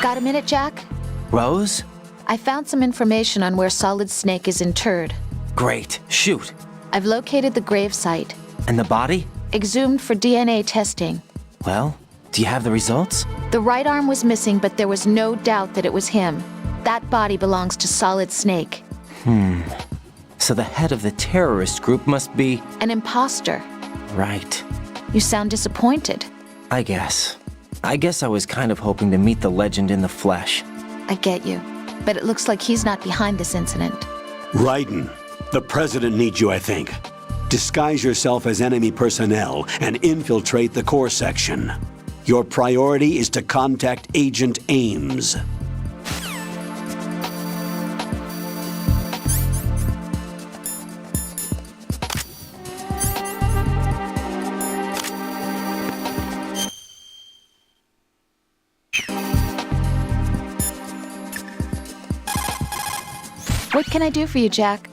Got a minute, Jack? Rose? I found some information on where Solid Snake is interred. Great. Shoot. I've located the grave site. And the body? Exhumed for DNA testing. Well, do you have the results? The right arm was missing, but there was no doubt that it was him. That body belongs to Solid Snake. So the head of the terrorist group must be... An imposter. Right. You sound disappointed. I guess I was kind of hoping to meet the legend in the flesh. I get you. But it looks like he's not behind this incident. Raiden, the president needs you, I think. Disguise yourself as enemy personnel and infiltrate the core section. Your priority is to contact Agent Ames. What can I do for you, Jack?